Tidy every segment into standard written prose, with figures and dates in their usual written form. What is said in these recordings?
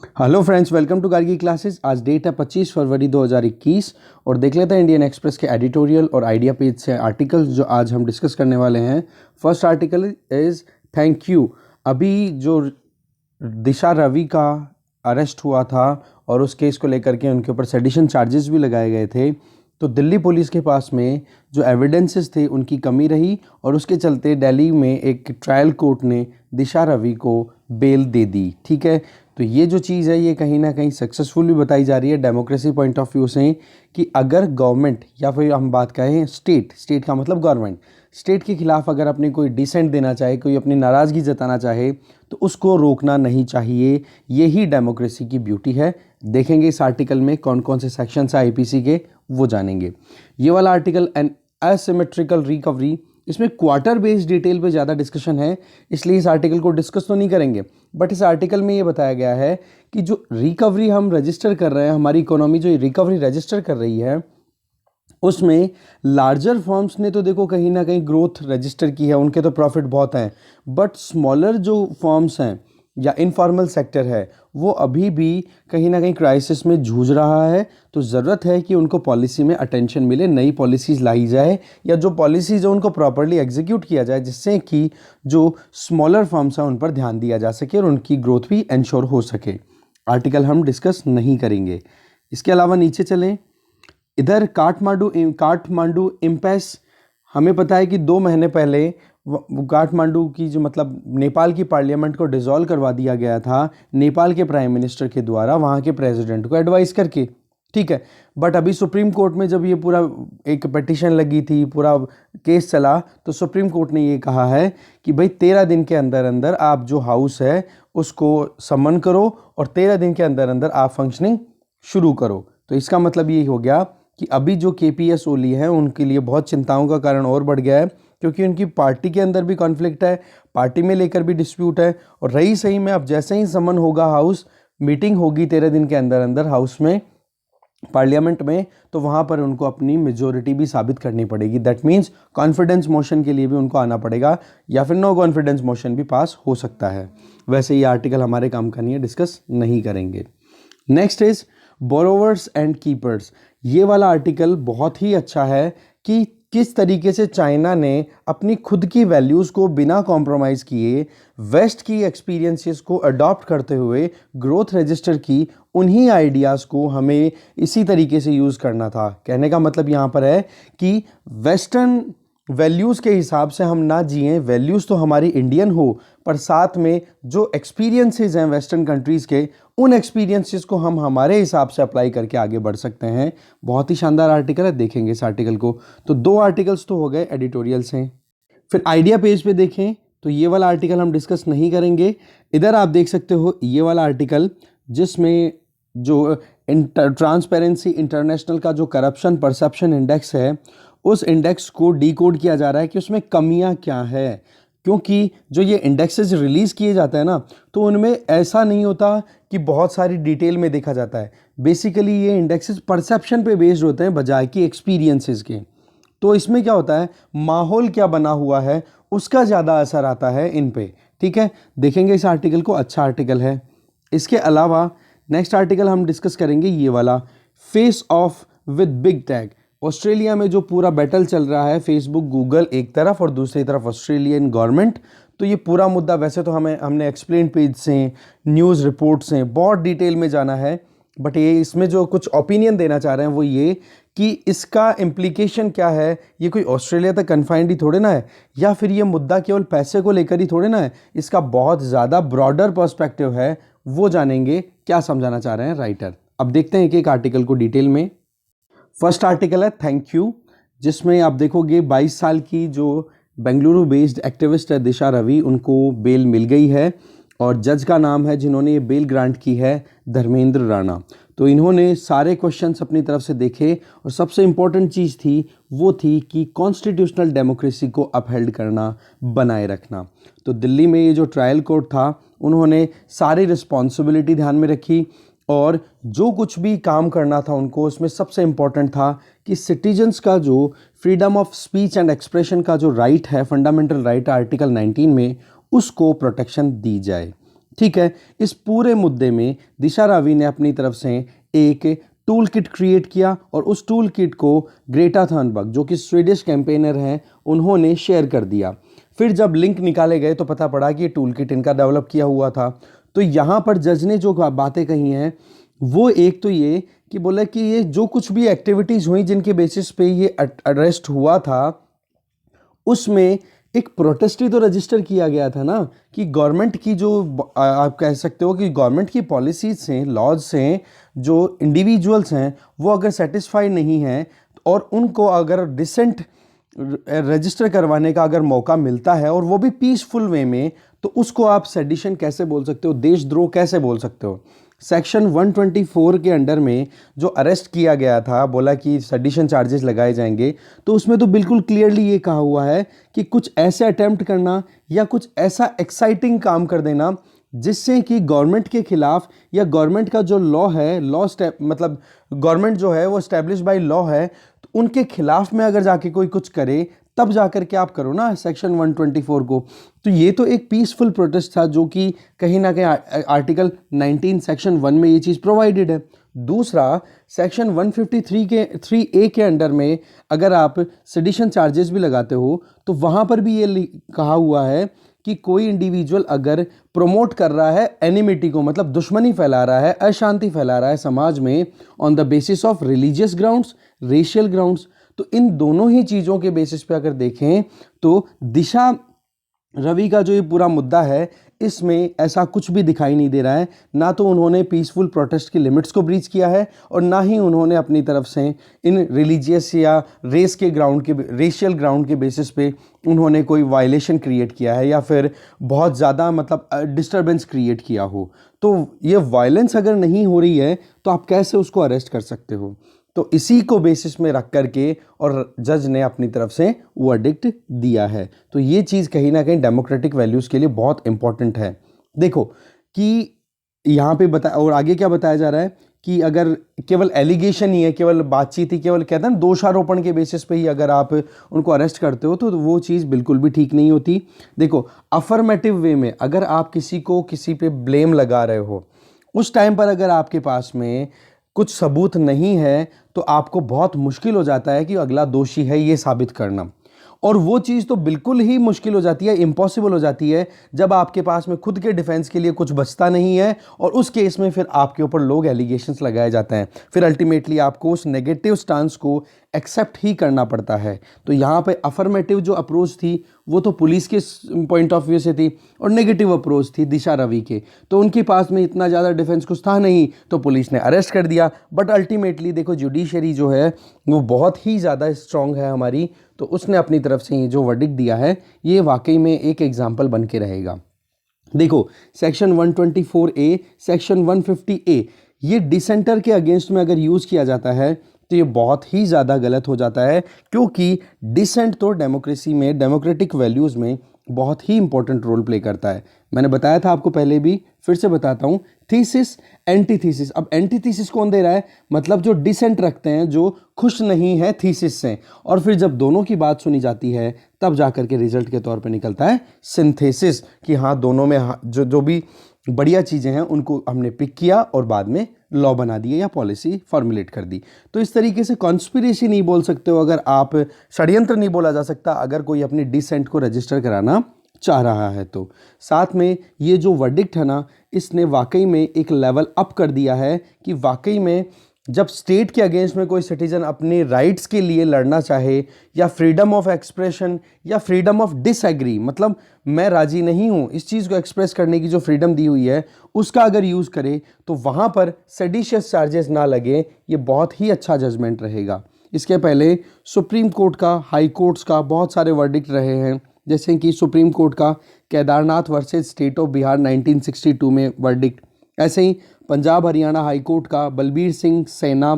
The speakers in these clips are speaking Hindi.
Hello friends, welcome to Gargi classes. आज डेट है 25 फरवरी 2021 और देख लेते हैं इंडियन एक्सप्रेस के एडिटोरियल और आइडिया पेज से आर्टिकल्स जो आज हम डिस्कस करने वाले हैं। First article is thank you. अभी जो दिशा रवि का अरेस्ट हुआ था और उस केस को लेकर के उनके ऊपर सेडिशन चार्जेस भी लगाए गए थे, तो दिल्ली पुलिस के पास में जो एविडेंसेस थे उनकी कमी रही और उसके चलते दिल्ली में एक ट्रायल कोर्ट ने दिशा रवि को बेल दे दी। ठीक है, तो ये जो चीज़ है ये कहीं ना कहीं सक्सेसफुल भी बताई जा रही है डेमोक्रेसी पॉइंट ऑफ व्यू से कि अगर गवर्नमेंट या फिर हम बात करें स्टेट का मतलब गवर्नमेंट स्टेट के खिलाफ अगर अपनी कोई डिसेंट देना चाहे, कोई अपनी नाराज़गी जताना चाहे तो उसको रोकना नहीं चाहिए। यही डेमोक्रेसी की ब्यूटी है। देखेंगे इस आर्टिकल में कौन कौन से सेक्शंस है आईपीसी के, वो जानेंगे। ये वाला आर्टिकल एन एसिमेट्रिकल रिकवरी, इसमें क्वार्टर बेस्ड डिटेल पे ज़्यादा डिस्कशन है, इसलिए इस आर्टिकल को डिस्कस तो नहीं करेंगे। बट इस आर्टिकल में ये बताया गया है कि जो रिकवरी हम रजिस्टर कर रहे हैं, हमारी इकोनॉमी जो रिकवरी रजिस्टर कर रही है, उसमें लार्जर फर्म्स ने तो देखो कहीं ना कहीं ग्रोथ रजिस्टर की है, उनके तो प्रॉफिट बहुत हैं। बट स्मॉलर जो फर्म्स हैं या इनफॉर्मल सेक्टर है वो अभी भी कहीं ना कहीं क्राइसिस में जूझ रहा है। तो ज़रूरत है कि उनको पॉलिसी में अटेंशन मिले, नई पॉलिसीज़ लाई जाए या जो पॉलिसीज़ है उनको प्रॉपरली एग्जीक्यूट किया जाए, जिससे कि जो स्मॉलर फर्म्स हैं उन पर ध्यान दिया जा सके और उनकी ग्रोथ भी इंश्योर हो सके। आर्टिकल हम डिस्कस नहीं करेंगे। इसके अलावा नीचे चलें, इधर काठमांडू इम्पैस, हमें पता है कि 2 महीने पहले काठमांडू की जो मतलब नेपाल की पार्लियामेंट को डिसॉल्व करवा दिया गया था नेपाल के प्राइम मिनिस्टर के द्वारा, वहाँ के प्रेसिडेंट को एडवाइस करके। ठीक है, बट अभी सुप्रीम कोर्ट में जब ये पूरा एक पिटीशन लगी थी, पूरा केस चला, तो सुप्रीम कोर्ट ने ये कहा है कि भाई 13 दिन के अंदर अंदर आप जो हाउस है उसको समन करो और 13 दिन के अंदर अंदर आप फंक्शनिंग शुरू करो। तो इसका मतलब ये हो गया कि अभी जो केपीएस ओली हैं उनके लिए बहुत चिंताओं का कारण और बढ़ गया है, क्योंकि उनकी पार्टी के अंदर भी कॉन्फ्लिक्ट है, पार्टी में लेकर भी डिस्प्यूट है। और रही सही में अब जैसे ही समन होगा, हाउस मीटिंग होगी 13 दिन के अंदर अंदर हाउस में, पार्लियामेंट में, तो वहाँ पर उनको अपनी मेजोरिटी भी साबित करनी पड़ेगी। दैट मीन्स कॉन्फिडेंस मोशन के लिए भी उनको आना पड़ेगा या फिर नो कॉन्फिडेंस मोशन भी पास हो सकता है। वैसे ये आर्टिकल हमारे काम का नहीं है, डिस्कस नहीं करेंगे। Next is borrowers and keepers. ये वाला आर्टिकल बहुत ही अच्छा है कि किस तरीके से चाइना ने अपनी खुद की वैल्यूज़ को बिना कॉम्प्रोमाइज़ किए वेस्ट की एक्सपीरियंसेस को अडॉप्ट करते हुए ग्रोथ रजिस्टर की, उन्हीं आइडियाज़ को हमें इसी तरीके से यूज़ करना था। कहने का मतलब यहाँ पर है कि वेस्टर्न वैल्यूज़ के हिसाब से हम ना जिएं, वैल्यूज़ तो हमारी इंडियन हो, पर साथ में जो एक्सपीरियंसेस हैं वेस्टर्न कंट्रीज़ के, उन एक्सपीरियंसेस को हम हमारे हिसाब से अप्लाई करके आगे बढ़ सकते हैं। बहुत ही शानदार आर्टिकल है, देखेंगे इस आर्टिकल को। तो 2 आर्टिकल्स तो हो गए एडिटोरियल्स हैं। फिर आइडिया पेज पे देखें तो ये वाला आर्टिकल हम डिस्कस नहीं करेंगे। इधर आप देख सकते हो ये वाला आर्टिकल, जिसमें जो ट्रांसपेरेंसी इंटरनेशनल का जो करप्शन परसेप्शन इंडेक्स है, उस इंडेक्स को डिकोड किया जा रहा है कि उसमें कमियां क्या है। क्योंकि जो ये इंडेक्सेस रिलीज़ किए जाते हैं ना, तो उनमें ऐसा नहीं होता कि बहुत सारी डिटेल में देखा जाता है। बेसिकली ये इंडेक्सेस परसेप्शन पे बेस्ड होते हैं बजाय कि एक्सपीरियंसेस के। तो इसमें क्या होता है, माहौल क्या बना हुआ है उसका ज़्यादा असर आता है इन पे। ठीक है, देखेंगे इस आर्टिकल को, अच्छा आर्टिकल है। इसके अलावा नेक्स्ट आर्टिकल हम डिस्कस करेंगे ये वाला, face of with big tech. Australia में जो पूरा बैटल चल रहा है, फेसबुक गूगल एक तरफ और दूसरी तरफ ऑस्ट्रेलियन गवर्नमेंट, तो ये पूरा मुद्दा वैसे तो हमने एक्सप्लेन पेज से, न्यूज़ रिपोर्ट से बहुत डिटेल में जाना है, बट ये इसमें जो कुछ ओपिनियन देना चाह रहे हैं वो ये कि इसका इम्प्लीकेशन क्या है। ये कोई ऑस्ट्रेलिया तक कन्फाइंड ही थोड़े ना है, या फिर ये मुद्दा केवल पैसे को लेकर ही थोड़े ना है, इसका बहुत ज़्यादा ब्रॉडर पर्सपेक्टिव है। वो जानेंगे क्या समझाना चाह रहे हैं राइटर। अब देखते हैं एक एक आर्टिकल को डिटेल में। फर्स्ट आर्टिकल है थैंक यू, जिसमें आप देखोगे 22 साल की जो बेंगलुरु बेस्ड एक्टिविस्ट है दिशा रवि, उनको बेल मिल गई है और जज का नाम है जिन्होंने ये बेल ग्रांट की है धर्मेंद्र राणा। तो इन्होंने सारे क्वेश्चंस अपनी तरफ से देखे और सबसे इम्पॉर्टेंट चीज़ थी वो थी कि कॉन्स्टिट्यूशनल डेमोक्रेसी को अपहेल्ड करना, बनाए रखना। तो दिल्ली में ये जो ट्रायल कोर्ट था, उन्होंने सारी रिस्पॉन्सिबिलिटी ध्यान में रखी और जो कुछ भी काम करना था उनको, उसमें सबसे इम्पॉर्टेंट था कि सिटीजन्स का जो freedom of speech and expression का जो राइट है, फंडामेंटल राइट है आर्टिकल 19 में, उसको प्रोटेक्शन दी जाए। ठीक है, इस पूरे मुद्दे में दिशा रावी ने अपनी तरफ से एक टूल किट क्रिएट किया और उस टूल किट को ग्रेटा थर्नबर्ग जो कि स्वीडिश कैंपेनर हैं उन्होंने शेयर कर दिया। फिर जब लिंक निकाले गए तो पता पड़ा कि ये टूल किट इनका डेवलप किया हुआ था। तो यहाँ पर जज ने जो बातें कही हैं वो एक तो ये कि बोला कि ये जो कुछ भी एक्टिविटीज़ हुई जिनके बेसिस पे ये अरेस्ट हुआ था उसमें एक प्रोटेस्ट ही तो रजिस्टर किया गया था ना, कि गवर्नमेंट की जो आप कह सकते हो कि गवर्नमेंट की पॉलिसीज से लॉज से जो इंडिविजुअल्स हैं वो अगर सेटिस्फाइड नहीं हैं और उनको अगर डिसेंट रजिस्टर करवाने का अगर मौका मिलता है और वो भी पीसफुल वे में, तो उसको आप सेडिशन कैसे बोल सकते हो, देशद्रोह कैसे बोल सकते हो। सेक्शन 124 के अंडर में जो अरेस्ट किया गया था, बोला कि सेडिशन चार्जेस लगाए जाएंगे, तो उसमें तो बिल्कुल क्लियरली ये कहा हुआ है कि कुछ ऐसे अटेम्प्ट करना या कुछ ऐसा एक्साइटिंग काम कर देना जिससे कि गवर्नमेंट के खिलाफ या गवर्नमेंट का जो लॉ है, मतलब गवर्नमेंट जो है वो स्टैब्लिश बाय लॉ है, तो उनके खिलाफ में अगर जाके कोई कुछ करे तब जाकर के आप करो ना सेक्शन 124 को। तो ये तो एक पीसफुल प्रोटेस्ट था जो कि कहीं ना कहीं आर्टिकल 19 सेक्शन 1 में ये चीज़ प्रोवाइडेड है। दूसरा, सेक्शन 153 के 3A के अंडर में अगर आप सेडिशन चार्जेस भी लगाते हो तो वहाँ पर भी ये कहा हुआ है कि कोई इंडिविजुअल अगर प्रमोट कर रहा है एनिमिटी को, मतलब दुश्मनी फैला रहा है, अशांति फैला रहा है समाज में on the basis of religious grounds, racial grounds, तो इन दोनों ही चीज़ों के बेसिस पे अगर देखें तो दिशा रवि का जो ये पूरा मुद्दा है इसमें ऐसा कुछ भी दिखाई नहीं दे रहा है। ना तो उन्होंने पीसफुल प्रोटेस्ट की लिमिट्स को ब्रीच किया है और ना ही उन्होंने अपनी तरफ से इन रिलीजियस या रेस के ग्राउंड के रेशियल ग्राउंड के बेसिस पे उन्होंने कोई वायलेशन क्रिएट किया है या फिर बहुत ज़्यादा मतलब डिस्टर्बेंस क्रिएट किया हो। तो ये वायलेंस अगर नहीं हो रही है तो आप कैसे उसको अरेस्ट कर सकते हो। तो इसी को बेसिस में रख करके और जज ने अपनी तरफ से वर्डिक्ट दिया है। तो ये चीज़ कहीं ना कहीं डेमोक्रेटिक वैल्यूज़ के लिए बहुत इंपॉर्टेंट है। देखो कि यहाँ पे बता और आगे क्या बताया जा रहा है कि अगर केवल एलिगेशन ही है, केवल बातचीत ही, केवल कहते हैं दोषारोपण के बेसिस पे ही अगर आप उनको अरेस्ट करते हो तो वो चीज़ बिल्कुल भी ठीक नहीं होती। देखो, अफर्मेटिव वे में अगर आप किसी को किसी पे ब्लेम लगा रहे हो उस टाइम पर अगर आपके पास में कुछ सबूत नहीं है तो आपको बहुत मुश्किल हो जाता है कि अगला दोषी है ये साबित करना। और वो चीज़ तो बिल्कुल ही मुश्किल हो जाती है, इम्पॉसिबल हो जाती है जब आपके पास में खुद के डिफेंस के लिए कुछ बचता नहीं है और उस केस में फिर आपके ऊपर लोग एलिगेशंस लगाए जाते हैं। फिर अल्टीमेटली आपको उस नेगेटिव स्टांस को एक्सेप्ट ही करना पड़ता है। तो यहाँ पे अफर्मेटिव जो अप्रोच थी वो तो पुलिस के पॉइंट ऑफ व्यू से थी और नेगेटिव अप्रोच थी दिशा रवि के, तो उनके पास में इतना ज़्यादा डिफेंस कुछ था नहीं तो पुलिस ने अरेस्ट कर दिया। बट अल्टीमेटली देखो जुडिशरी जो है वो बहुत ही ज़्यादा स्ट्रांग है हमारी, तो उसने अपनी तरफ से ये जो वर्डिक्ट दिया है ये वाकई में एक एग्जाम्पल बन के रहेगा। देखो, सेक्शन 124A, सेक्शन 150A ये डिसेंटर के अगेंस्ट में अगर यूज़ किया जाता है तो ये बहुत ही ज़्यादा गलत हो जाता है, क्योंकि डिसेंट तो डेमोक्रेसी में, डेमोक्रेटिक वैल्यूज़ में बहुत ही इंपॉर्टेंट रोल प्ले करता है। मैंने बताया था आपको पहले भी, फिर से बताता हूँ, थीसिस एंटीथीसिस। अब एंटीथीसिस कौन दे रहा है, मतलब जो डिसेंट रखते हैं, जो खुश नहीं है थीसिस से, और फिर जब दोनों की बात सुनी जाती है तब जाकर के रिजल्ट के तौर पे निकलता है सिंथेसिस, कि हाँ दोनों में जो भी बढ़िया चीज़ें हैं उनको हमने पिक किया और बाद में लॉ बना दिए या पॉलिसी फॉर्मुलेट कर दी। तो इस तरीके से कॉन्स्पिरेसी नहीं बोल सकते हो अगर आप, षड्यंत्र नहीं बोला जा सकता अगर कोई अपनी डिसेंट को रजिस्टर कराना चाह रहा है। तो साथ में ये जो वर्डिक्ट है ना, इसने वाकई में एक लेवल अप कर दिया है कि वाकई में जब स्टेट के अगेंस्ट में कोई सिटीजन अपने राइट्स के लिए लड़ना चाहे या फ्रीडम ऑफ एक्सप्रेशन या फ्रीडम ऑफ डिसएग्री, मतलब मैं राजी नहीं हूँ इस चीज़ को एक्सप्रेस करने की जो फ्रीडम दी हुई है उसका अगर यूज़ करे तो वहाँ पर सेडिशियस चार्जेस ना लगे, ये बहुत ही अच्छा जजमेंट रहेगा। इसके पहले सुप्रीम कोर्ट का, हाई कोर्ट्स का बहुत सारे वर्डिक्ट रहे हैं, जैसे कि सुप्रीम कोर्ट का Kedarnath versus state of Bihar 1962 में वर्डिक्ट, ऐसे ही पंजाब हरियाणा हाई कोर्ट का बलबीर सिंह सेना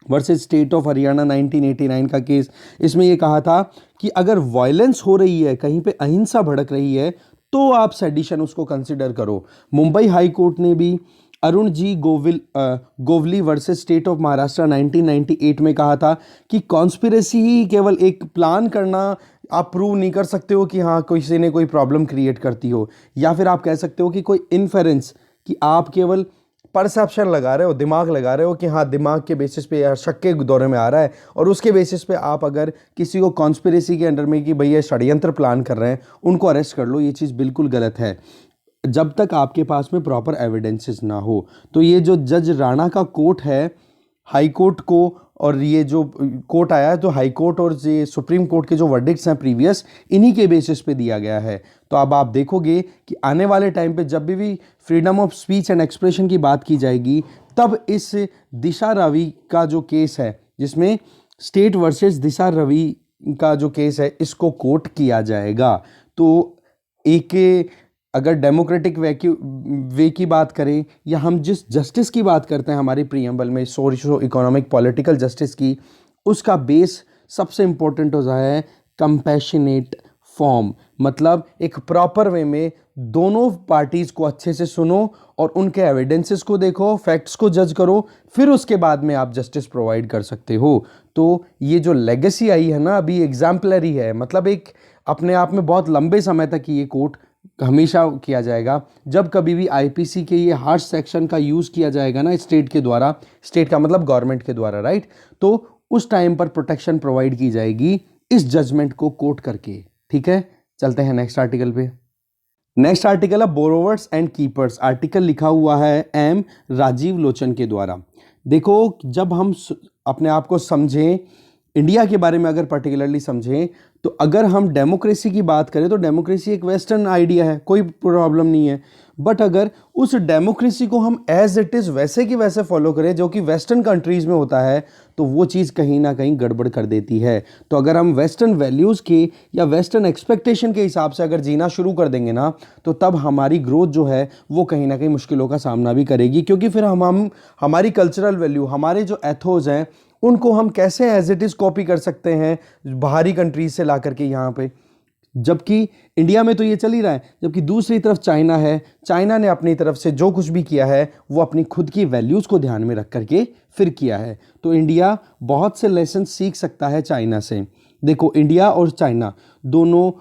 वर्सेस स्टेट ऑफ हरियाणा 1989 का केस। इसमें यह कहा था कि अगर वायलेंस हो रही है, कहीं पे अहिंसा भड़क रही है, तो आप सेडिशन उसको कंसिडर करो। मुंबई हाई कोर्ट ने भी Arun ji Gawli versus state of Maharashtra 1998 में कहा था कि कॉन्स्पिरेसी ही केवल एक प्लान करना आप प्रूव नहीं कर सकते हो कि हाँ किसी ने कोई प्रॉब्लम क्रिएट करती हो, या फिर आप कह सकते हो कि कोई इन्फेरेंस, कि आप केवल परसेप्शन लगा रहे हो, दिमाग लगा रहे हो कि हाँ दिमाग के बेसिस पे या शक के दौरे में आ रहा है, और उसके बेसिस पे आप अगर किसी को कॉन्स्पिरेसी के अंडर में कि भैया षड्यंत्र प्लान कर रहे हैं उनको अरेस्ट कर लो, ये चीज़ बिल्कुल गलत है जब तक आपके पास में प्रॉपर एविडेंसेस ना हो। तो ये जो जज राणा का कोर्ट है हाई कोर्ट को, और ये जो कोर्ट आया है तो हाई कोर्ट और ये सुप्रीम कोर्ट के जो वर्डिक्ट्स हैं प्रीवियस, इन्हीं के बेसिस पे दिया गया है। तो अब आप देखोगे कि आने वाले टाइम पे जब भी freedom of speech and expression की बात की जाएगी, तब इस दिशा रवि का जो केस है, जिसमें स्टेट वर्सेस दिशा रवि का जो केस है, इसको कोर्ट किया जाएगा। तो एक अगर डेमोक्रेटिक वे की बात करें, या हम जिस जस्टिस की बात करते हैं हमारी प्रीएम्बल में, सोशो इकोनॉमिक पॉलिटिकल जस्टिस की, उसका बेस सबसे इम्पोर्टेंट होता है कंपैशनेट फॉर्म, मतलब एक प्रॉपर वे में दोनों पार्टीज़ को अच्छे से सुनो और उनके एविडेंसेस को देखो, फैक्ट्स को जज करो, फिर उसके बाद में आप जस्टिस प्रोवाइड कर सकते हो। तो ये जो लेगेसी आई है ना अभी, एग्जाम्पलरी है, मतलब एक अपने आप में बहुत लंबे समय तक ये कोर्ट हमेशा किया जाएगा। जब कभी भी आईपीसी के ये हार्श सेक्शन का यूज़ किया जाएगा ना स्टेट के द्वारा, स्टेट का मतलब गवर्नमेंट के द्वारा, राइट, तो उस टाइम पर प्रोटेक्शन प्रोवाइड की जाएगी इस जजमेंट को कोट करके। ठीक है, चलते हैं नेक्स्ट आर्टिकल पे। नेक्स्ट आर्टिकल है बोरोवर्स एंड कीपर्स। आर्टिकल लिखा हुआ है एम राजीव लोचन के द्वारा। देखो, जब हम अपने आप को समझें, इंडिया के बारे में अगर पर्टिकुलरली समझें, तो अगर हम डेमोक्रेसी की बात करें तो डेमोक्रेसी एक वेस्टर्न आइडिया है, कोई प्रॉब्लम नहीं है। बट अगर उस डेमोक्रेसी को हम एज इट इज़ वैसे की वैसे फॉलो करें जो कि वेस्टर्न कंट्रीज़ में होता है, तो वो चीज़ कहीं ना कहीं गड़बड़ कर देती है। तो अगर हम वेस्टर्न वैल्यूज़ के या वेस्टर्न एक्सपेक्टेशन के हिसाब से अगर जीना शुरू कर देंगे ना, तो तब हमारी ग्रोथ जो है वो कहीं ना कहीं मुश्किलों का सामना भी करेगी, क्योंकि फिर हम हमारी कल्चरल वैल्यू, हमारे जो एथोज़ हैं, उनको हम कैसे एज इट इज़ कॉपी कर सकते हैं बाहरी कंट्रीज से ला करके यहाँ पे। जबकि इंडिया में तो ये चल ही रहा है, जबकि दूसरी तरफ चाइना है, चाइना ने अपनी तरफ से जो कुछ भी किया है वो अपनी खुद की वैल्यूज़ को ध्यान में रख करके फिर किया है। तो इंडिया बहुत से लेसन सीख सकता है चाइना से। देखो, इंडिया और चाइना दोनों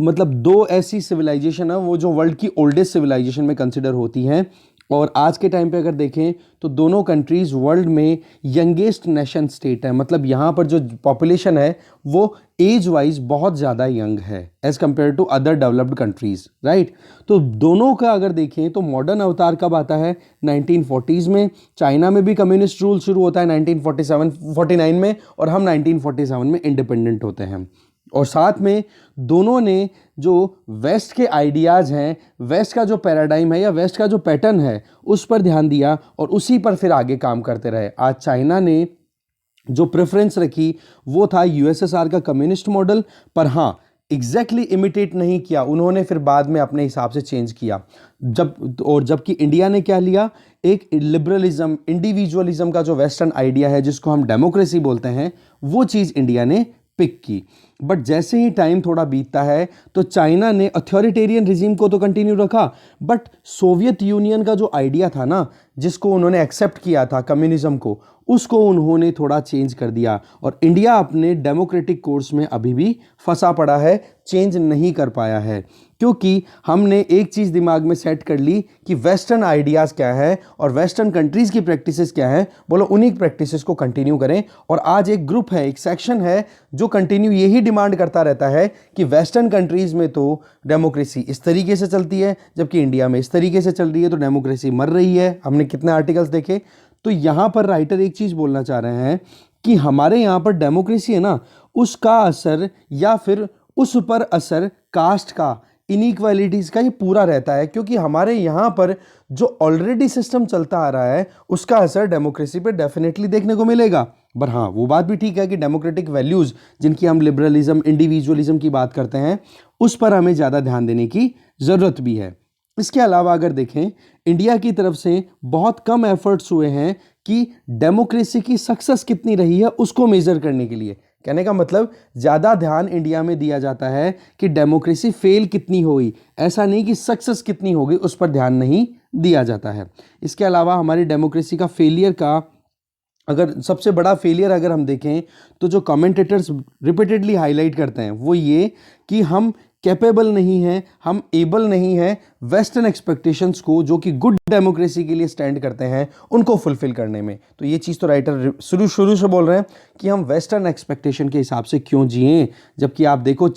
मतलब दो ऐसी सिविलाइजेशन है वो जो वर्ल्ड की ओल्डेस्ट सिविलाइजेशन में कंसिडर होती हैं, और आज के टाइम पे अगर देखें तो दोनों कंट्रीज़ वर्ल्ड में यंगेस्ट नेशन स्टेट है। मतलब यहाँ पर जो पॉपुलेशन है वो एज वाइज बहुत ज़्यादा यंग है as compare to other developed countries, right. तो दोनों का अगर देखें तो मॉडर्न अवतार कब आता है, 1940s में। चाइना में भी कम्युनिस्ट रूल शुरू होता है 1947-49 में, और हम 1947 में इंडिपेंडेंट होते हैं। और साथ में दोनों ने जो वेस्ट के आइडियाज़ हैं, वेस्ट का जो पैराडाइम है या वेस्ट का जो पैटर्न है, उस पर ध्यान दिया और उसी पर फिर आगे काम करते रहे। आज चाइना ने जो प्रेफरेंस रखी वो था यूएसएसआर का कम्युनिस्ट मॉडल, पर हाँ एग्जैक्टली इमिटेट नहीं किया, उन्होंने फिर बाद में अपने हिसाब से चेंज किया। जबकि इंडिया ने क्या लिया, एक लिबरलिज्म, इंडिविजुअलिज्म का जो वेस्टर्न आइडिया है जिसको हम डेमोक्रेसी बोलते हैं, वो चीज़ इंडिया ने पिक की। बट जैसे ही टाइम थोड़ा बीतता है तो चाइना ने अथॉरिटेरियन रिजीम को तो कंटिन्यू रखा, बट सोवियत यूनियन का जो आइडिया था ना, जिसको उन्होंने एक्सेप्ट किया था कम्युनिज्म को, उसको उन्होंने थोड़ा चेंज कर दिया। और इंडिया अपने डेमोक्रेटिक कोर्स में अभी भी फंसा पड़ा है, चेंज नहीं कर पाया है, क्योंकि हमने एक चीज़ दिमाग में सेट कर ली कि वेस्टर्न आइडियाज़ क्या है और वेस्टर्न कंट्रीज़ की प्रैक्टिसेस क्या है, बोलो उन्हीं प्रैक्टिसेस को कंटिन्यू करें। और आज एक ग्रुप है, एक सेक्शन है जो कंटिन्यू यही डिमांड करता रहता है कि वेस्टर्न कंट्रीज़ में तो डेमोक्रेसी इस तरीके से चलती है, जबकि इंडिया में इस तरीके से चल रही है, तो डेमोक्रेसी मर रही है। हमने कितने आर्टिकल्स देखे। तो यहाँ पर राइटर एक चीज़ बोलना चाह रहे हैं कि हमारे यहाँ पर डेमोक्रेसी है ना, उसका असर या फिर उस पर असर कास्ट का, इनइक्वालिटीज़ का ये पूरा रहता है, क्योंकि हमारे यहाँ पर जो ऑलरेडी सिस्टम चलता आ रहा है उसका असर डेमोक्रेसी पे डेफिनेटली देखने को मिलेगा। पर हाँ, वो बात भी ठीक है कि डेमोक्रेटिक वैल्यूज़ जिनकी हम लिबरलिज्म, इंडिविजुअलिज्म की बात करते हैं, उस पर हमें ज़्यादा ध्यान देने की ज़रूरत भी है। इसके अलावा अगर देखें, इंडिया की तरफ से बहुत कम एफर्ट्स हुए हैं कि डेमोक्रेसी की सक्सेस कितनी रही है उसको मेज़र करने के लिए। कहने का मतलब ज़्यादा ध्यान इंडिया में दिया जाता है कि डेमोक्रेसी फेल कितनी हुई, ऐसा नहीं कि सक्सेस कितनी होगी, उस पर ध्यान नहीं दिया जाता है। इसके अलावा हमारी डेमोक्रेसी का फेलियर का अगर सबसे बड़ा फेलियर अगर हम देखें तो जो कमेंटेटर्स रिपीटेडली हाईलाइट करते हैं वो ये कि हम कैपेबल नहीं हैं, हम एबल नहीं हैं वेस्टर्न एक्सपेक्टेशंस को, जो कि गुड डेमोक्रेसी के लिए स्टैंड करते हैं, उनको फुलफिल करने में। तो ये चीज़ तो राइटर शुरू से बोल रहे हैं कि हम वेस्टर्न एक्सपेक्टेशन के हिसाब से क्यों जिएं, जबकि आप देखो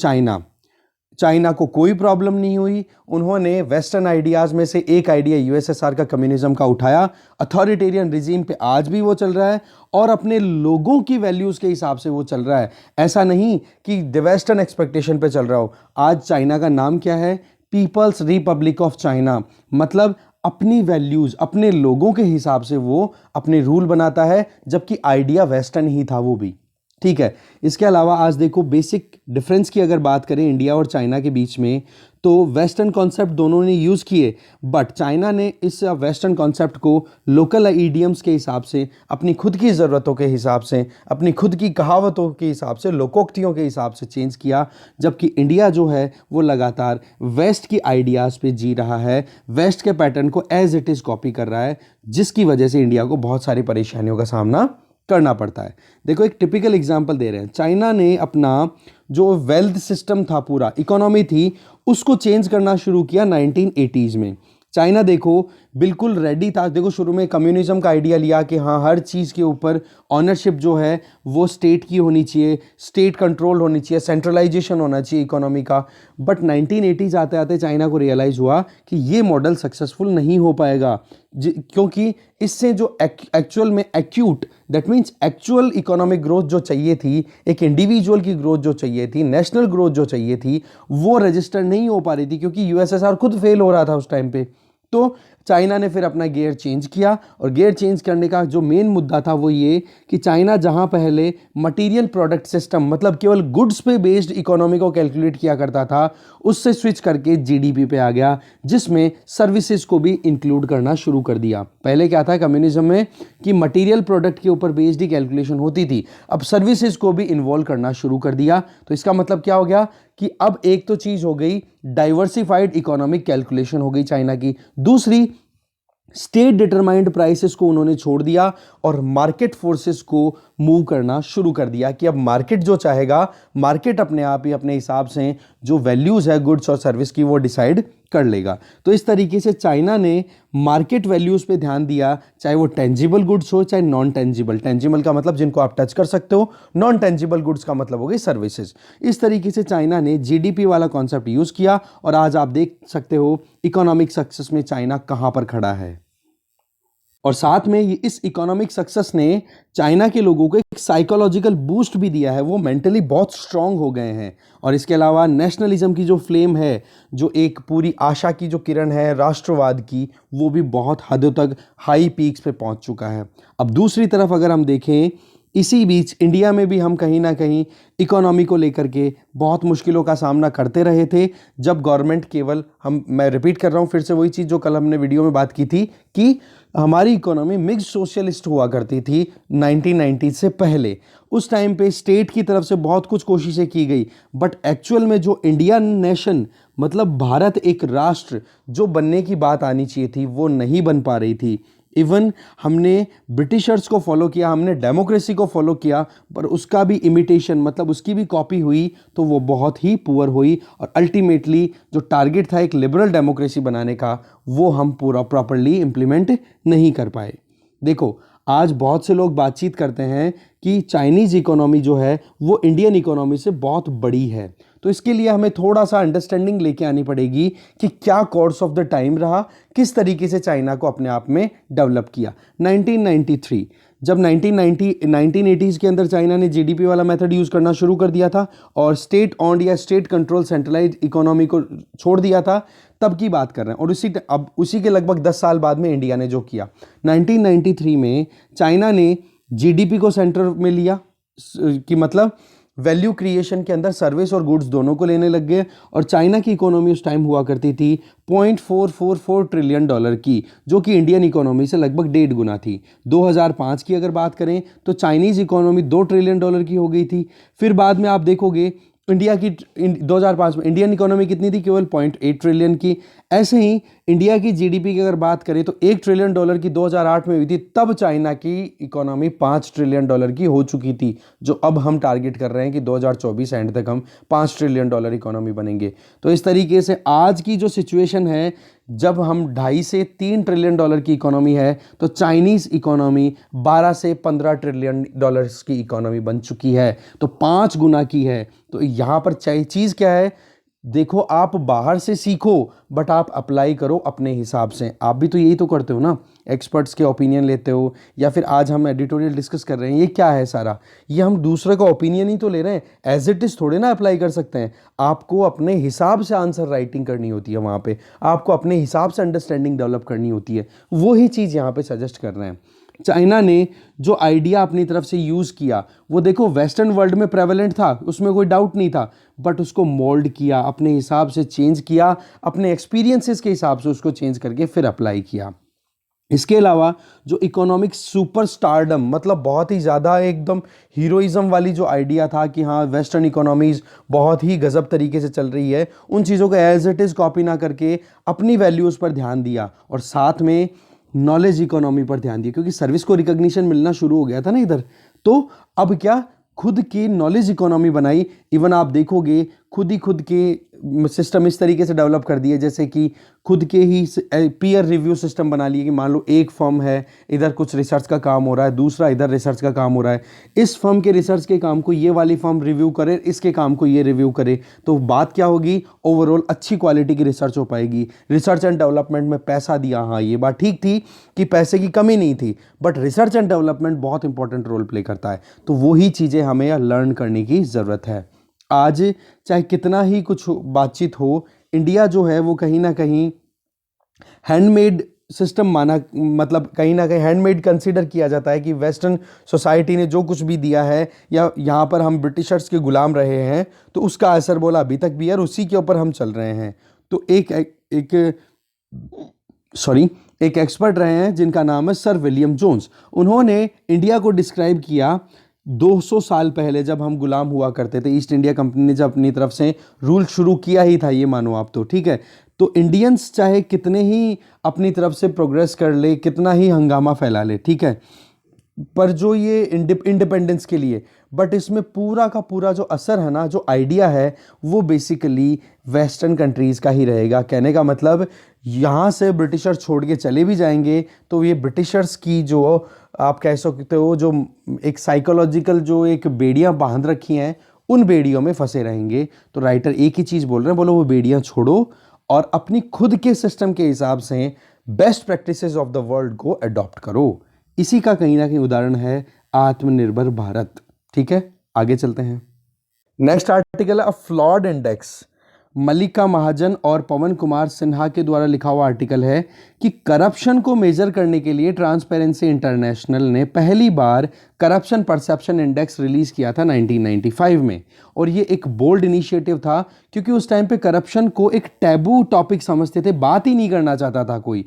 चाइना को कोई प्रॉब्लम नहीं हुई। उन्होंने वेस्टर्न आइडियाज़ में से एक आइडिया यूएसएसआर का कम्युनिज्म का उठाया, अथॉरिटेरियन रिजीम पे आज भी वो चल रहा है और अपने लोगों की वैल्यूज़ के हिसाब से वो चल रहा है। ऐसा नहीं कि द वेस्टर्न एक्सपेक्टेशन पे चल रहा हो। आज चाइना का नाम क्या है? People's republic of China. मतलब अपनी वैल्यूज़, अपने लोगों के हिसाब से वो अपने रूल बनाता है, जबकि आइडिया वेस्टर्न ही था वो भी। ठीक है। इसके अलावा आज देखो बेसिक डिफरेंस की अगर बात करें इंडिया और चाइना के बीच में, तो वेस्टर्न कॉन्सेप्ट दोनों ने यूज़ किए, बट चाइना ने इस वेस्टर्न कॉन्सेप्ट को लोकल ईडियम्स के हिसाब से, अपनी खुद की ज़रूरतों के हिसाब से, अपनी खुद की कहावतों के हिसाब से, लोकोक्तियों के हिसाब से चेंज किया। जबकि इंडिया जो है वो लगातार वेस्ट की आइडियाज़ पे जी रहा है, वेस्ट के पैटर्न को एज इट इज़ कॉपी कर रहा है, जिसकी वजह से इंडिया को बहुत सारी परेशानियों का सामना करना पड़ता है। देखो एक टिपिकल एग्जांपल दे रहे हैं। चाइना ने अपना जो वेल्थ सिस्टम था, पूरा इकोनॉमी थी, उसको चेंज करना शुरू किया 1980s में। चाइना देखो बिल्कुल रेडी था। देखो शुरू में कम्युनिज्म का आइडिया लिया कि हाँ हर चीज़ के ऊपर ऑनरशिप जो है वो स्टेट की होनी चाहिए, स्टेट कंट्रोल होनी चाहिए, सेंट्रलाइजेशन होना चाहिए इकोनॉमी का। बट 1980s आते आते चाइना को रियलाइज़ हुआ कि ये मॉडल सक्सेसफुल नहीं हो पाएगा, क्योंकि इससे जो एक्चुअल में acute, that means actual economic growth जो चाहिए थी, एक इंडिविजुअल की ग्रोथ जो चाहिए थी, नेशनल ग्रोथ जो चाहिए थी, वो रजिस्टर नहीं हो पा रही थी, क्योंकि यूएसएसआर खुद फेल हो रहा था उस टाइम पे। तो चाइना ने फिर अपना गियर चेंज किया, और गियर चेंज करने का जो मेन मुद्दा था वो ये कि चाइना जहां पहले मटेरियल प्रोडक्ट सिस्टम, मतलब केवल गुड्स पे बेस्ड इकोनॉमी को कैलकुलेट किया करता था, उससे स्विच करके जीडीपी पे आ गया, जिसमें सर्विसेज को भी इंक्लूड करना शुरू कर दिया। पहले क्या था कम्युनिज्म में कि मटेरियल प्रोडक्ट के ऊपर बेस्ड ही कैलकुलेशन होती थी, अब सर्विसेज को भी इन्वॉल्व करना शुरू कर दिया। तो इसका मतलब क्या हो गया कि अब एक तो चीज हो गई डाइवर्सिफाइड इकोनॉमिक कैलकुलेशन हो गई चाइना की, दूसरी स्टेट डिटरमाइंड प्राइसेस को उन्होंने छोड़ दिया और मार्केट फोर्सेस को मूव करना शुरू कर दिया कि अब मार्केट जो चाहेगा, मार्केट अपने आप ही अपने हिसाब से जो वैल्यूज है गुड्स और सर्विस की वो डिसाइड कर लेगा। तो इस तरीके से चाइना ने मार्केट वैल्यूज पे ध्यान दिया, चाहे वो टेंजिबल गुड्स हो चाहे नॉन टेंजिबल। टेंजिबल का मतलब जिनको आप टच कर सकते हो, नॉन टेंजिबल गुड्स का मतलब हो गई सर्विसेज। इस तरीके से चाइना ने जीडीपी वाला कॉन्सेप्ट यूज किया, और आज आप देख सकते हो इकोनॉमिक सक्सेस में चाइना कहां पर खड़ा है। और साथ में इस इकोनॉमिक सक्सेस ने चाइना के लोगों को एक साइकोलॉजिकल बूस्ट भी दिया है, वो मेंटली बहुत स्ट्रांग हो गए हैं। और इसके अलावा नेशनलिज्म की जो फ्लेम है, जो एक पूरी आशा की जो किरण है राष्ट्रवाद की, वो भी बहुत हद तक हाई पीक्स पे पहुंच चुका है। अब दूसरी तरफ अगर हम देखें, इसी बीच इंडिया में भी हम कहीं ना कहीं इकोनॉमी को लेकर के बहुत मुश्किलों का सामना करते रहे थे, जब गवर्नमेंट केवल, मैं रिपीट कर रहा हूँ फिर से वही चीज़ जो कल हमने वीडियो में बात की थी, कि हमारी इकोनॉमी मिक्स सोशलिस्ट हुआ करती थी 1990 से पहले। उस टाइम पे स्टेट की तरफ से बहुत कुछ कोशिशें की गई, बट एक्चुअल में जो इंडियन नेशन, मतलब भारत एक राष्ट्र जो बनने की बात आनी चाहिए थी, वो नहीं बन पा रही थी। इवन हमने ब्रिटिशर्स को फॉलो किया, हमने डेमोक्रेसी को फॉलो किया, पर उसका भी इमिटेशन, मतलब उसकी भी कॉपी हुई, तो वो बहुत ही पुअर हुई, और अल्टीमेटली जो टारगेट था एक लिबरल डेमोक्रेसी बनाने का, वो हम पूरा प्रॉपरली इम्प्लीमेंट नहीं कर पाए। देखो आज बहुत से लोग बातचीत करते हैं कि चाइनीज़ इकोनॉमी जो है वो इंडियन इकोनॉमी से बहुत बड़ी है, तो इसके लिए हमें थोड़ा सा अंडरस्टैंडिंग लेके आनी पड़ेगी कि क्या कोर्स ऑफ द टाइम रहा, किस तरीके से चाइना को अपने आप में डेवलप किया। 1993 जब 1980s के अंदर चाइना ने जीडीपी वाला मेथड यूज़ करना शुरू कर दिया था और स्टेट ऑन्ड या स्टेट कंट्रोल सेंट्रलाइज इकोनॉमी को छोड़ दिया था, तब की बात कर रहे हैं। और अब उसी के लगभग 10 साल बाद में इंडिया ने जो किया, 1993 में चाइना ने जीडीपी को सेंटर में लिया, कि मतलब वैल्यू क्रिएशन के अंदर सर्विस और गुड्स दोनों को लेने लग गए। और चाइना की इकोनॉमी उस टाइम हुआ करती थी $0.444 ट्रिलियन की, जो कि इंडियन इकोनॉमी से लगभग 1.5 गुना थी। 2005 की अगर बात करें तो चाइनीज़ इकोनॉमी $2 ट्रिलियन की हो गई थी। फिर बाद में आप देखोगे इंडिया की 2005 में इंडियन इकोनॉमी कितनी थी, केवल $0.8 ट्रिलियन की। ऐसे ही इंडिया की जीडीपी की अगर बात करें तो $1 ट्रिलियन की 2008 में हुई थी, तब चाइना की इकोनॉमी $5 ट्रिलियन की हो चुकी थी, जो अब हम टारगेट कर रहे हैं कि 2024 एंड तक हम $5 ट्रिलियन इकोनॉमी बनेंगे। तो इस तरीके से आज की जो सिचुएशन है, जब हम 2.5 से $3 ट्रिलियन की इकोनॉमी है, तो चाइनीज़ इकोनॉमी 12 से $15 ट्रिलियन की इकोनॉमी बन चुकी है, तो 5 गुना की है। तो यहाँ पर चीज़ क्या है, देखो आप बाहर से सीखो बट आप अप्लाई करो अपने हिसाब से। आप भी तो यही तो करते हो ना, एक्सपर्ट्स के ओपिनियन लेते हो, या फिर आज हम एडिटोरियल डिस्कस कर रहे हैं, ये क्या है सारा, ये हम दूसरे का ओपिनियन ही तो ले रहे हैं, एज इट इज़ थोड़े ना अप्लाई कर सकते हैं। आपको अपने हिसाब से आंसर राइटिंग करनी होती है, वहाँ पे आपको अपने हिसाब से अंडरस्टैंडिंग डेवलप करनी होती है। वही चीज़ यहाँ पे सजेस्ट कर रहे हैं। चाइना ने जो आइडिया अपनी तरफ से यूज़ किया, वो देखो वेस्टर्न वर्ल्ड में प्रेवलेंट था, उसमें कोई डाउट नहीं था, बट उसको मोल्ड किया, अपने हिसाब से चेंज किया, अपने एक्सपीरियंसेस के हिसाब से उसको चेंज करके फिर अप्लाई किया। इसके अलावा जो इकोनॉमिक सुपरस्टारडम, मतलब बहुत ही ज़्यादा एकदम हीरोइज्म वाली जो आइडिया था कि हाँ वेस्टर्न इकोनॉमीज़ बहुत ही गजब तरीके से चल रही है, उन चीज़ों को एज इट इज़ कॉपी ना करके अपनी वैल्यूज़ पर ध्यान दिया, और साथ में नॉलेज इकोनॉमी पर ध्यान दिया, क्योंकि सर्विस को रिकॉग्निशन मिलना शुरू हो गया था ना इधर। तो अब क्या, खुद की नॉलेज इकोनॉमी बनाई। इवन आप देखोगे खुद के सिस्टम इस तरीके से डेवलप कर दिए, जैसे कि खुद के ही पीयर रिव्यू सिस्टम बना लिए, कि मान लो एक फर्म है, इधर कुछ रिसर्च का काम हो रहा है, दूसरा इधर रिसर्च का काम हो रहा है, इस फर्म के रिसर्च के काम को ये वाली फर्म रिव्यू करे, इसके काम को ये रिव्यू करे, तो बात क्या होगी, ओवरऑल अच्छी क्वालिटी की रिसर्च हो पाएगी। रिसर्च एंड डेवलपमेंट में पैसा दिया, हाँ ये बात ठीक थी कि पैसे की कमी नहीं थी, बट रिसर्च एंड डेवलपमेंट बहुत इंपॉर्टेंट रोल प्ले करता है। तो वही चीज़ें हमें लर्न करने की ज़रूरत है। आज चाहे कितना ही कुछ बातचीत हो, इंडिया जो है वो कहीं ना कहीं हैंडमेड सिस्टम माना, मतलब कहीं ना कहीं हैंडमेड कंसीडर किया जाता है कि वेस्टर्न सोसाइटी ने जो कुछ भी दिया है, या यहाँ पर हम ब्रिटिशर्स के गुलाम रहे हैं, तो उसका असर बोला अभी तक भी है, और उसी के ऊपर हम चल रहे हैं। तो एक एक्सपर्ट रहे हैं जिनका नाम है सर विलियम जोन्स। उन्होंने इंडिया को डिस्क्राइब किया 200 साल पहले, जब हम गुलाम हुआ करते थे, ईस्ट इंडिया कंपनी ने जब अपनी तरफ से रूल शुरू किया ही था, ये मानो आप तो ठीक है। तो इंडियंस चाहे कितने ही अपनी तरफ से प्रोग्रेस कर ले, कितना ही हंगामा फैला ले, ठीक है, पर जो ये इंडिपेंडेंस के लिए, बट इसमें पूरा का पूरा जो असर है ना, जो आइडिया है, वो बेसिकली वेस्टर्न कंट्रीज़ का ही रहेगा। कहने का मतलब, यहाँ से ब्रिटिशर्स छोड़ के चले भी जाएंगे तो ये ब्रिटिशर्स की जो आप कह सकते हो, जो एक साइकोलॉजिकल जो एक बेड़ियाँ बांध रखी हैं, उन बेड़ियों में फंसे रहेंगे। तो राइटर एक ही चीज़ बोल रहे हैं, बोलो वो बेड़ियाँ छोड़ो और अपनी खुद के सिस्टम के हिसाब से best practices of the world को अडॉप्ट करो। इसी का कहीं ना कहीं उदाहरण है आत्मनिर्भर भारत। ठीक है, आगे चलते हैं। नेक्स्ट आर्टिकल है अ फ्लॉड इंडेक्स। मल्लिका महाजन और पवन कुमार सिन्हा के द्वारा लिखा हुआ आर्टिकल है कि करप्शन को मेजर करने के लिए ट्रांसपेरेंसी इंटरनेशनल ने पहली बार करप्शन परसेप्शन इंडेक्स रिलीज किया था 1995 में। और ये एक बोल्ड इनिशिएटिव था, क्योंकि उस टाइम पे करप्शन को एक टैबू टॉपिक समझते थे, बात ही नहीं करना चाहता था कोई।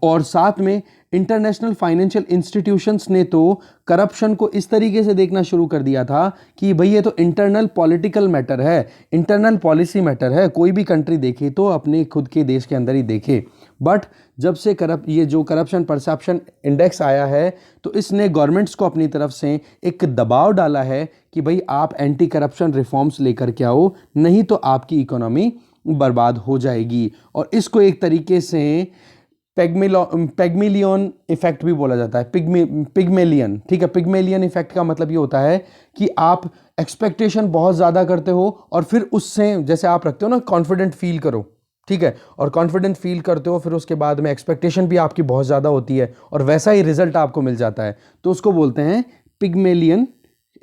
और साथ में इंटरनेशनल फाइनेंशियल इंस्टीट्यूशंस ने तो करप्शन को इस तरीके से देखना शुरू कर दिया था कि भाई ये तो इंटरनल पॉलिटिकल मैटर है, इंटरनल पॉलिसी मैटर है, कोई भी कंट्री देखे तो अपने खुद के देश के अंदर ही देखे। बट जब से ये जो करप्शन परसेप्शन इंडेक्स आया है, तो इसने गवर्नमेंट्स को अपनी तरफ से एक दबाव डाला है कि भाई आप एंटी करप्शन रिफॉर्म्स लेकर के आओ, नहीं तो आपकी इकोनॉमी बर्बाद हो जाएगी। और इसको एक तरीके से पिग्मेलियन इफेक्ट भी बोला जाता है, पिग्मेलियन, ठीक है। पिग्मेलियन इफेक्ट का मतलब ये होता है कि आप एक्सपेक्टेशन बहुत ज़्यादा करते हो और फिर उससे, जैसे आप रखते हो ना कॉन्फिडेंट फील करो, ठीक है, और कॉन्फिडेंट फील करते हो, फिर उसके बाद में एक्सपेक्टेशन भी आपकी बहुत ज़्यादा होती है और वैसा ही रिजल्ट आपको मिल जाता है, तो उसको बोलते हैं पिग्मेलियन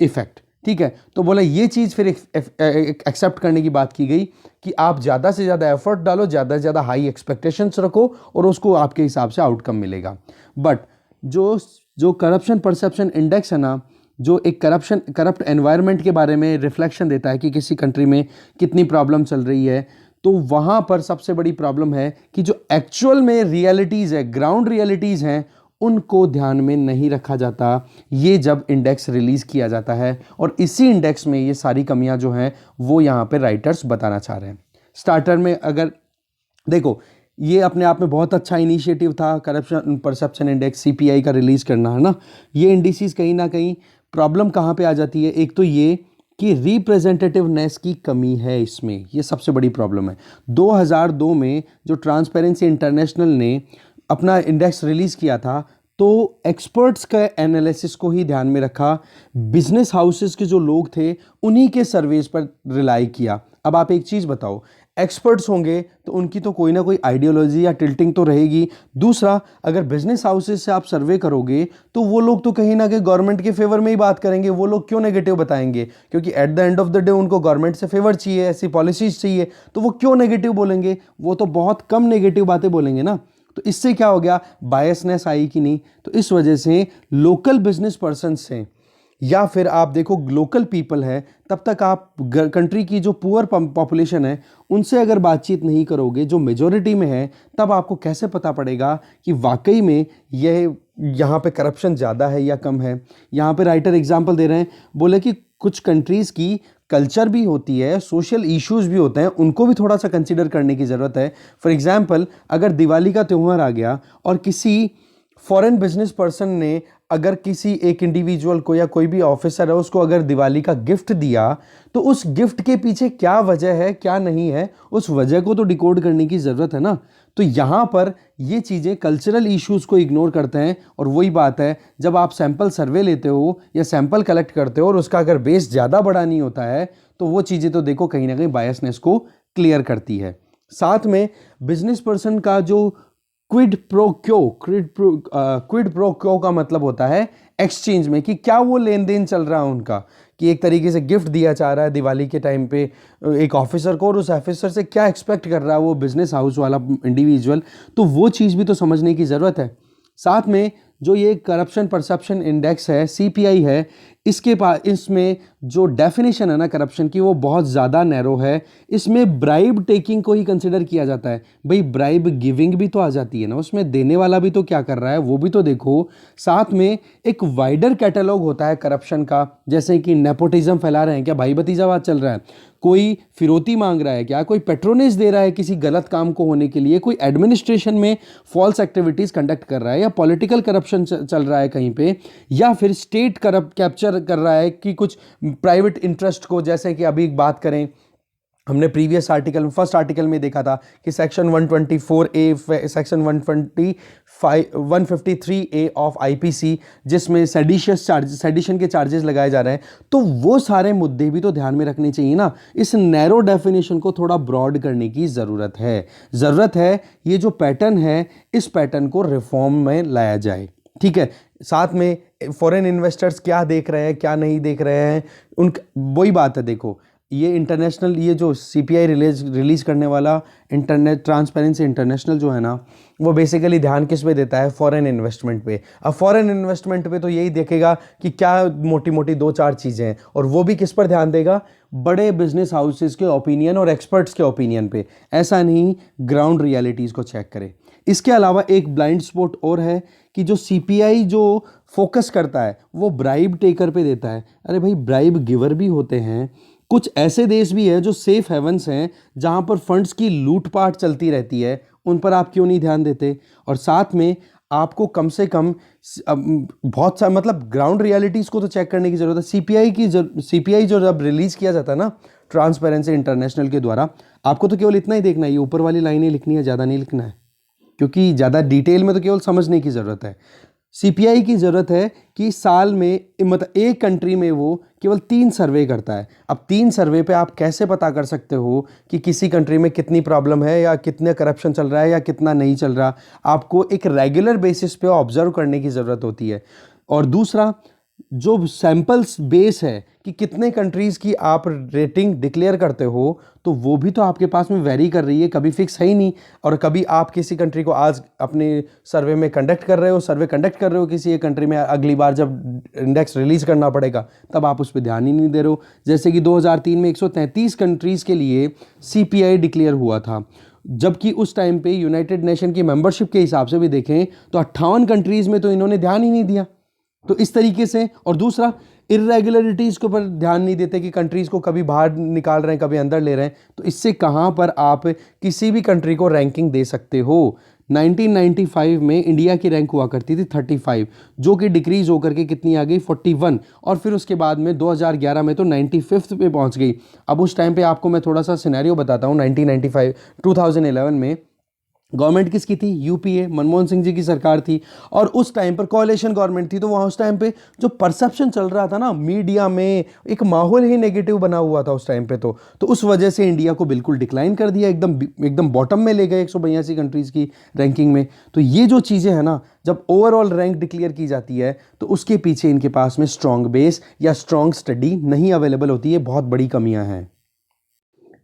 इफेक्ट, ठीक है। तो बोला ये चीज़ फिर एक्सेप्ट करने की बात की गई कि आप ज़्यादा से ज़्यादा एफर्ट डालो, ज़्यादा से ज़्यादा हाई एक्सपेक्टेशंस रखो और उसको आपके हिसाब से आउटकम मिलेगा। बट जो करप्शन परसेप्शन इंडेक्स है ना, जो एक करप्ट एनवायरनमेंट के बारे में रिफ्लेक्शन देता है कि किसी कंट्री में कितनी प्रॉब्लम चल रही है, तो वहाँ पर सबसे बड़ी प्रॉब्लम है कि जो एक्चुअल में रियलिटीज़ है, ग्राउंड रियलिटीज़ हैं, उनको ध्यान में नहीं रखा जाता, ये जब इंडेक्स रिलीज़ किया जाता है। और इसी इंडेक्स में ये सारी कमियां जो हैं वो यहाँ पे राइटर्स बताना चाह रहे हैं। स्टार्टर में अगर देखो, ये अपने आप में बहुत अच्छा इनिशिएटिव था, करप्शन परसेप्शन इंडेक्स CPI का रिलीज़ करना, है ना। ये इंडिसेस कहीं ना कहीं प्रॉब्लम कहाँ पे आ जाती है, एक तो ये कि रिप्रेजेंटेटिवनेस की कमी है इसमें, ये सबसे बड़ी प्रॉब्लम है। 2002 में जो ट्रांसपेरेंसी इंटरनेशनल ने अपना इंडेक्स रिलीज़ किया था, तो एक्सपर्ट्स का एनालिसिस को ही ध्यान में रखा, बिजनेस हाउसेस के जो लोग थे उन्हीं के सर्वेज पर रिलाई किया। अब आप एक चीज़ बताओ, एक्सपर्ट्स होंगे तो उनकी तो कोई ना कोई आइडियोलॉजी या टिल्टिंग तो रहेगी। दूसरा, अगर बिजनेस हाउसेस से आप सर्वे करोगे तो वो लोग तो कहीं ना कहीं गवर्नमेंट के फेवर में ही बात करेंगे, वो लोग क्यों नेगेटिव बताएंगे, क्योंकि at the end of the day उनको गवर्नमेंट से फेवर चाहिए, ऐसी पॉलिसीज चाहिए, तो वो क्यों नेगेटिव बोलेंगे, वो तो बहुत कम नेगेटिव बातें बोलेंगे ना। तो इससे क्या हो गया, बायसनेस आई कि नहीं। तो इस वजह से लोकल बिजनेस पर्सन से, या फिर आप देखो लोकल पीपल है, तब तक आप कंट्री की जो पुअर पॉपुलेशन है उनसे अगर बातचीत नहीं करोगे, जो मेजॉरिटी में है, तब आपको कैसे पता पड़ेगा कि वाकई में यह यहाँ पे करप्शन ज़्यादा है या कम है। यहाँ पे राइटर एग्जांपल दे रहे हैं, बोले कि कुछ कंट्रीज़ की कल्चर भी होती है, सोशल इश्यूज भी होते हैं, उनको भी थोड़ा सा कंसीडर करने की ज़रूरत है। फॉर एग्जांपल, अगर दिवाली का त्यौहार आ गया और किसी फॉरेन बिजनेस पर्सन ने अगर किसी एक इंडिविजुअल को या कोई भी ऑफिसर है उसको अगर दिवाली का गिफ्ट दिया, तो उस गिफ्ट के पीछे क्या वजह है क्या नहीं है, उस वजह को तो डिकोड करने की ज़रूरत है ना। तो यहाँ पर ये चीज़ें कल्चरल इश्यूज़ को इग्नोर करते हैं। और वही बात है, जब आप सैंपल सर्वे लेते हो या सैंपल कलेक्ट करते हो और उसका अगर बेस ज़्यादा बड़ा नहीं होता है, तो वो चीज़ें तो देखो कहीं ना कहीं बायसनेस को क्लियर करती है। साथ में बिजनेस पर्सन का जो क्विड प्रो क्यो का मतलब होता है एक्सचेंज में, कि क्या वो लेन देन चल रहा है उनका, कि एक तरीके से गिफ्ट दिया जा रहा है दिवाली के टाइम पे एक ऑफिसर को, और उस ऑफिसर से क्या एक्सपेक्ट कर रहा है वो बिजनेस हाउस वाला इंडिविजुअल, तो वो चीज़ भी तो समझने की ज़रूरत है। साथ में जो ये करप्शन परसेप्शन इंडेक्स है, CPI है, इसमें जो डेफिनेशन है ना करप्शन की, वो बहुत ज़्यादा नैरो है। इसमें ब्राइब टेकिंग को ही कंसिडर किया जाता है। भाई ब्राइब गिविंग भी तो आ जाती है ना, उसमें देने वाला भी तो क्या कर रहा है वो भी तो देखो। साथ में एक वाइडर कैटलॉग होता है करप्शन का, जैसे कि नेपोटिज्म फैला रहे हैं क्या, भाई भतीजावाद चल रहा है, कोई फिरौती मांग रहा है क्या, कोई पेट्रोनेज दे रहा है किसी गलत काम को होने के लिए, कोई एडमिनिस्ट्रेशन में फॉल्स एक्टिविटीज़ कंडक्ट कर रहा है, या पॉलिटिकल करप्शन चल रहा है कहीं पे, या फिर स्टेट कैप्चर कर रहा है कि कुछ प्राइवेट इंटरेस्ट को, जैसे कि अभी बात करें, हमने प्रीवियस आर्टिकल में फर्स्ट आर्टिकल में देखा था कि section 124A section 153A of IPC, जिसमें सेडिशन के चार्जेस लगाए जा रहे हैं, तो वो सारे मुद्दे भी तो ध्यान में रखने चाहिए ना। इस नैरो डेफिनेशन को थोड़ा ब्रॉड करने की ज़रूरत है। ये जो पैटर्न है, इस पैटर्न को रिफॉर्म में लाया जाए, ठीक है। साथ में फॉरेन इन्वेस्टर्स क्या देख रहे हैं क्या नहीं देख रहे हैं, वही बात है। देखो ये इंटरनेशनल, ये जो CPI रिलीज़ करने वाला इंटरनेट ट्रांसपेरेंसी इंटरनेशनल जो है ना, वो बेसिकली ध्यान किस पे देता है, फॉरेन इन्वेस्टमेंट पे। अब फॉरेन इन्वेस्टमेंट पे तो यही देखेगा कि क्या मोटी मोटी 2-4 चीज़ें हैं, और वो भी किस पर ध्यान देगा, बड़े बिजनेस हाउसेस के ओपिनियन और एक्सपर्ट्स के ओपिनियन पे, ऐसा नहीं ग्राउंड रियलिटीज़ को चेक करे। इसके अलावा एक ब्लाइंड स्पॉट और है कि जो CPI जो फोकस करता है वो ब्राइब टेकर पे देता है। अरे भाई ब्राइब गिवर भी होते हैं, कुछ ऐसे देश भी है जो सेफ हेवंस हैं जहां पर फंड्स की लूटपाट चलती रहती है, उन पर आप क्यों नहीं ध्यान देते। और साथ में आपको कम से कम बहुत सा मतलब ग्राउंड रियलिटीज़ को तो चेक करने की ज़रूरत है। CPI जो जब रिलीज़ किया जाता है ना ट्रांसपेरेंसी इंटरनेशनल के द्वारा, आपको तो केवल इतना ही देखना है, ये ऊपर वाली लाइनें लिखनी है, ज़्यादा नहीं लिखना है, क्योंकि ज़्यादा डिटेल में तो केवल समझने की ज़रूरत है। CPI की ज़रूरत है कि साल में मतलब एक कंट्री में वो केवल 3 सर्वे करता है। अब 3 सर्वे पे आप कैसे पता कर सकते हो कि किसी कंट्री में कितनी प्रॉब्लम है या कितने करप्शन चल रहा है या कितना नहीं चल रहा। आपको एक रेगुलर बेसिस पे ऑब्जर्व करने की ज़रूरत होती है। और दूसरा, जो सैंपल्स बेस है कि कितने कंट्रीज़ की आप रेटिंग डिक्लेयर करते हो, तो वो भी तो आपके पास में वेरी कर रही है, कभी फिक्स है ही नहीं। और कभी आप किसी कंट्री को आज अपने सर्वे में कंडक्ट कर रहे हो, सर्वे कंडक्ट कर रहे हो किसी एक कंट्री में, अगली बार जब इंडेक्स रिलीज करना पड़ेगा तब आप उस पर ध्यान ही नहीं दे रहे हो। जैसे कि 2003 में 133 कंट्रीज़ के लिए सीपीआई डिक्लेयर हुआ था, जबकि उस टाइम पे यूनाइटेड नेशन की मेंबरशिप के हिसाब से भी देखें तो 58 कंट्रीज़ में तो इन्होंने ध्यान ही नहीं दिया। तो इस तरीके से, और दूसरा इरेगुलरिटीज़ के ऊपर ध्यान नहीं देते कि कंट्रीज़ को कभी बाहर निकाल रहे हैं, कभी अंदर ले रहे हैं, तो इससे कहाँ पर आप किसी भी कंट्री को रैंकिंग दे सकते हो। 1995 में इंडिया की रैंक हुआ करती थी 35, जो कि डिक्रीज होकर के कितनी आ गई 41, और फिर उसके बाद में 2011 में तो 95th पे पहुंच गई। अब उस टाइम पे आपको मैं थोड़ा सा सिनेरियो बताता हूँ। 1995 2011 में गवर्नमेंट किसकी थी? यूपीए, मनमोहन सिंह जी की सरकार थी, और उस टाइम पर कोalition गवर्नमेंट थी। तो वहाँ उस टाइम पे जो परसेप्शन चल रहा था ना मीडिया में, एक माहौल ही नेगेटिव बना हुआ था उस टाइम पे। तो उस वजह से इंडिया को बिल्कुल डिक्लाइन कर दिया, एकदम बॉटम में ले गए 182 कंट्रीज़ की रैंकिंग में। तो ये जो चीज़ें हैं ना, जब ओवरऑल रैंक डिक्लेयर की जाती है तो उसके पीछे इनके पास में स्ट्रॉन्ग बेस या स्ट्रॉन्ग स्टडी नहीं अवेलेबल होती है, बहुत बड़ी कमियाँ हैं।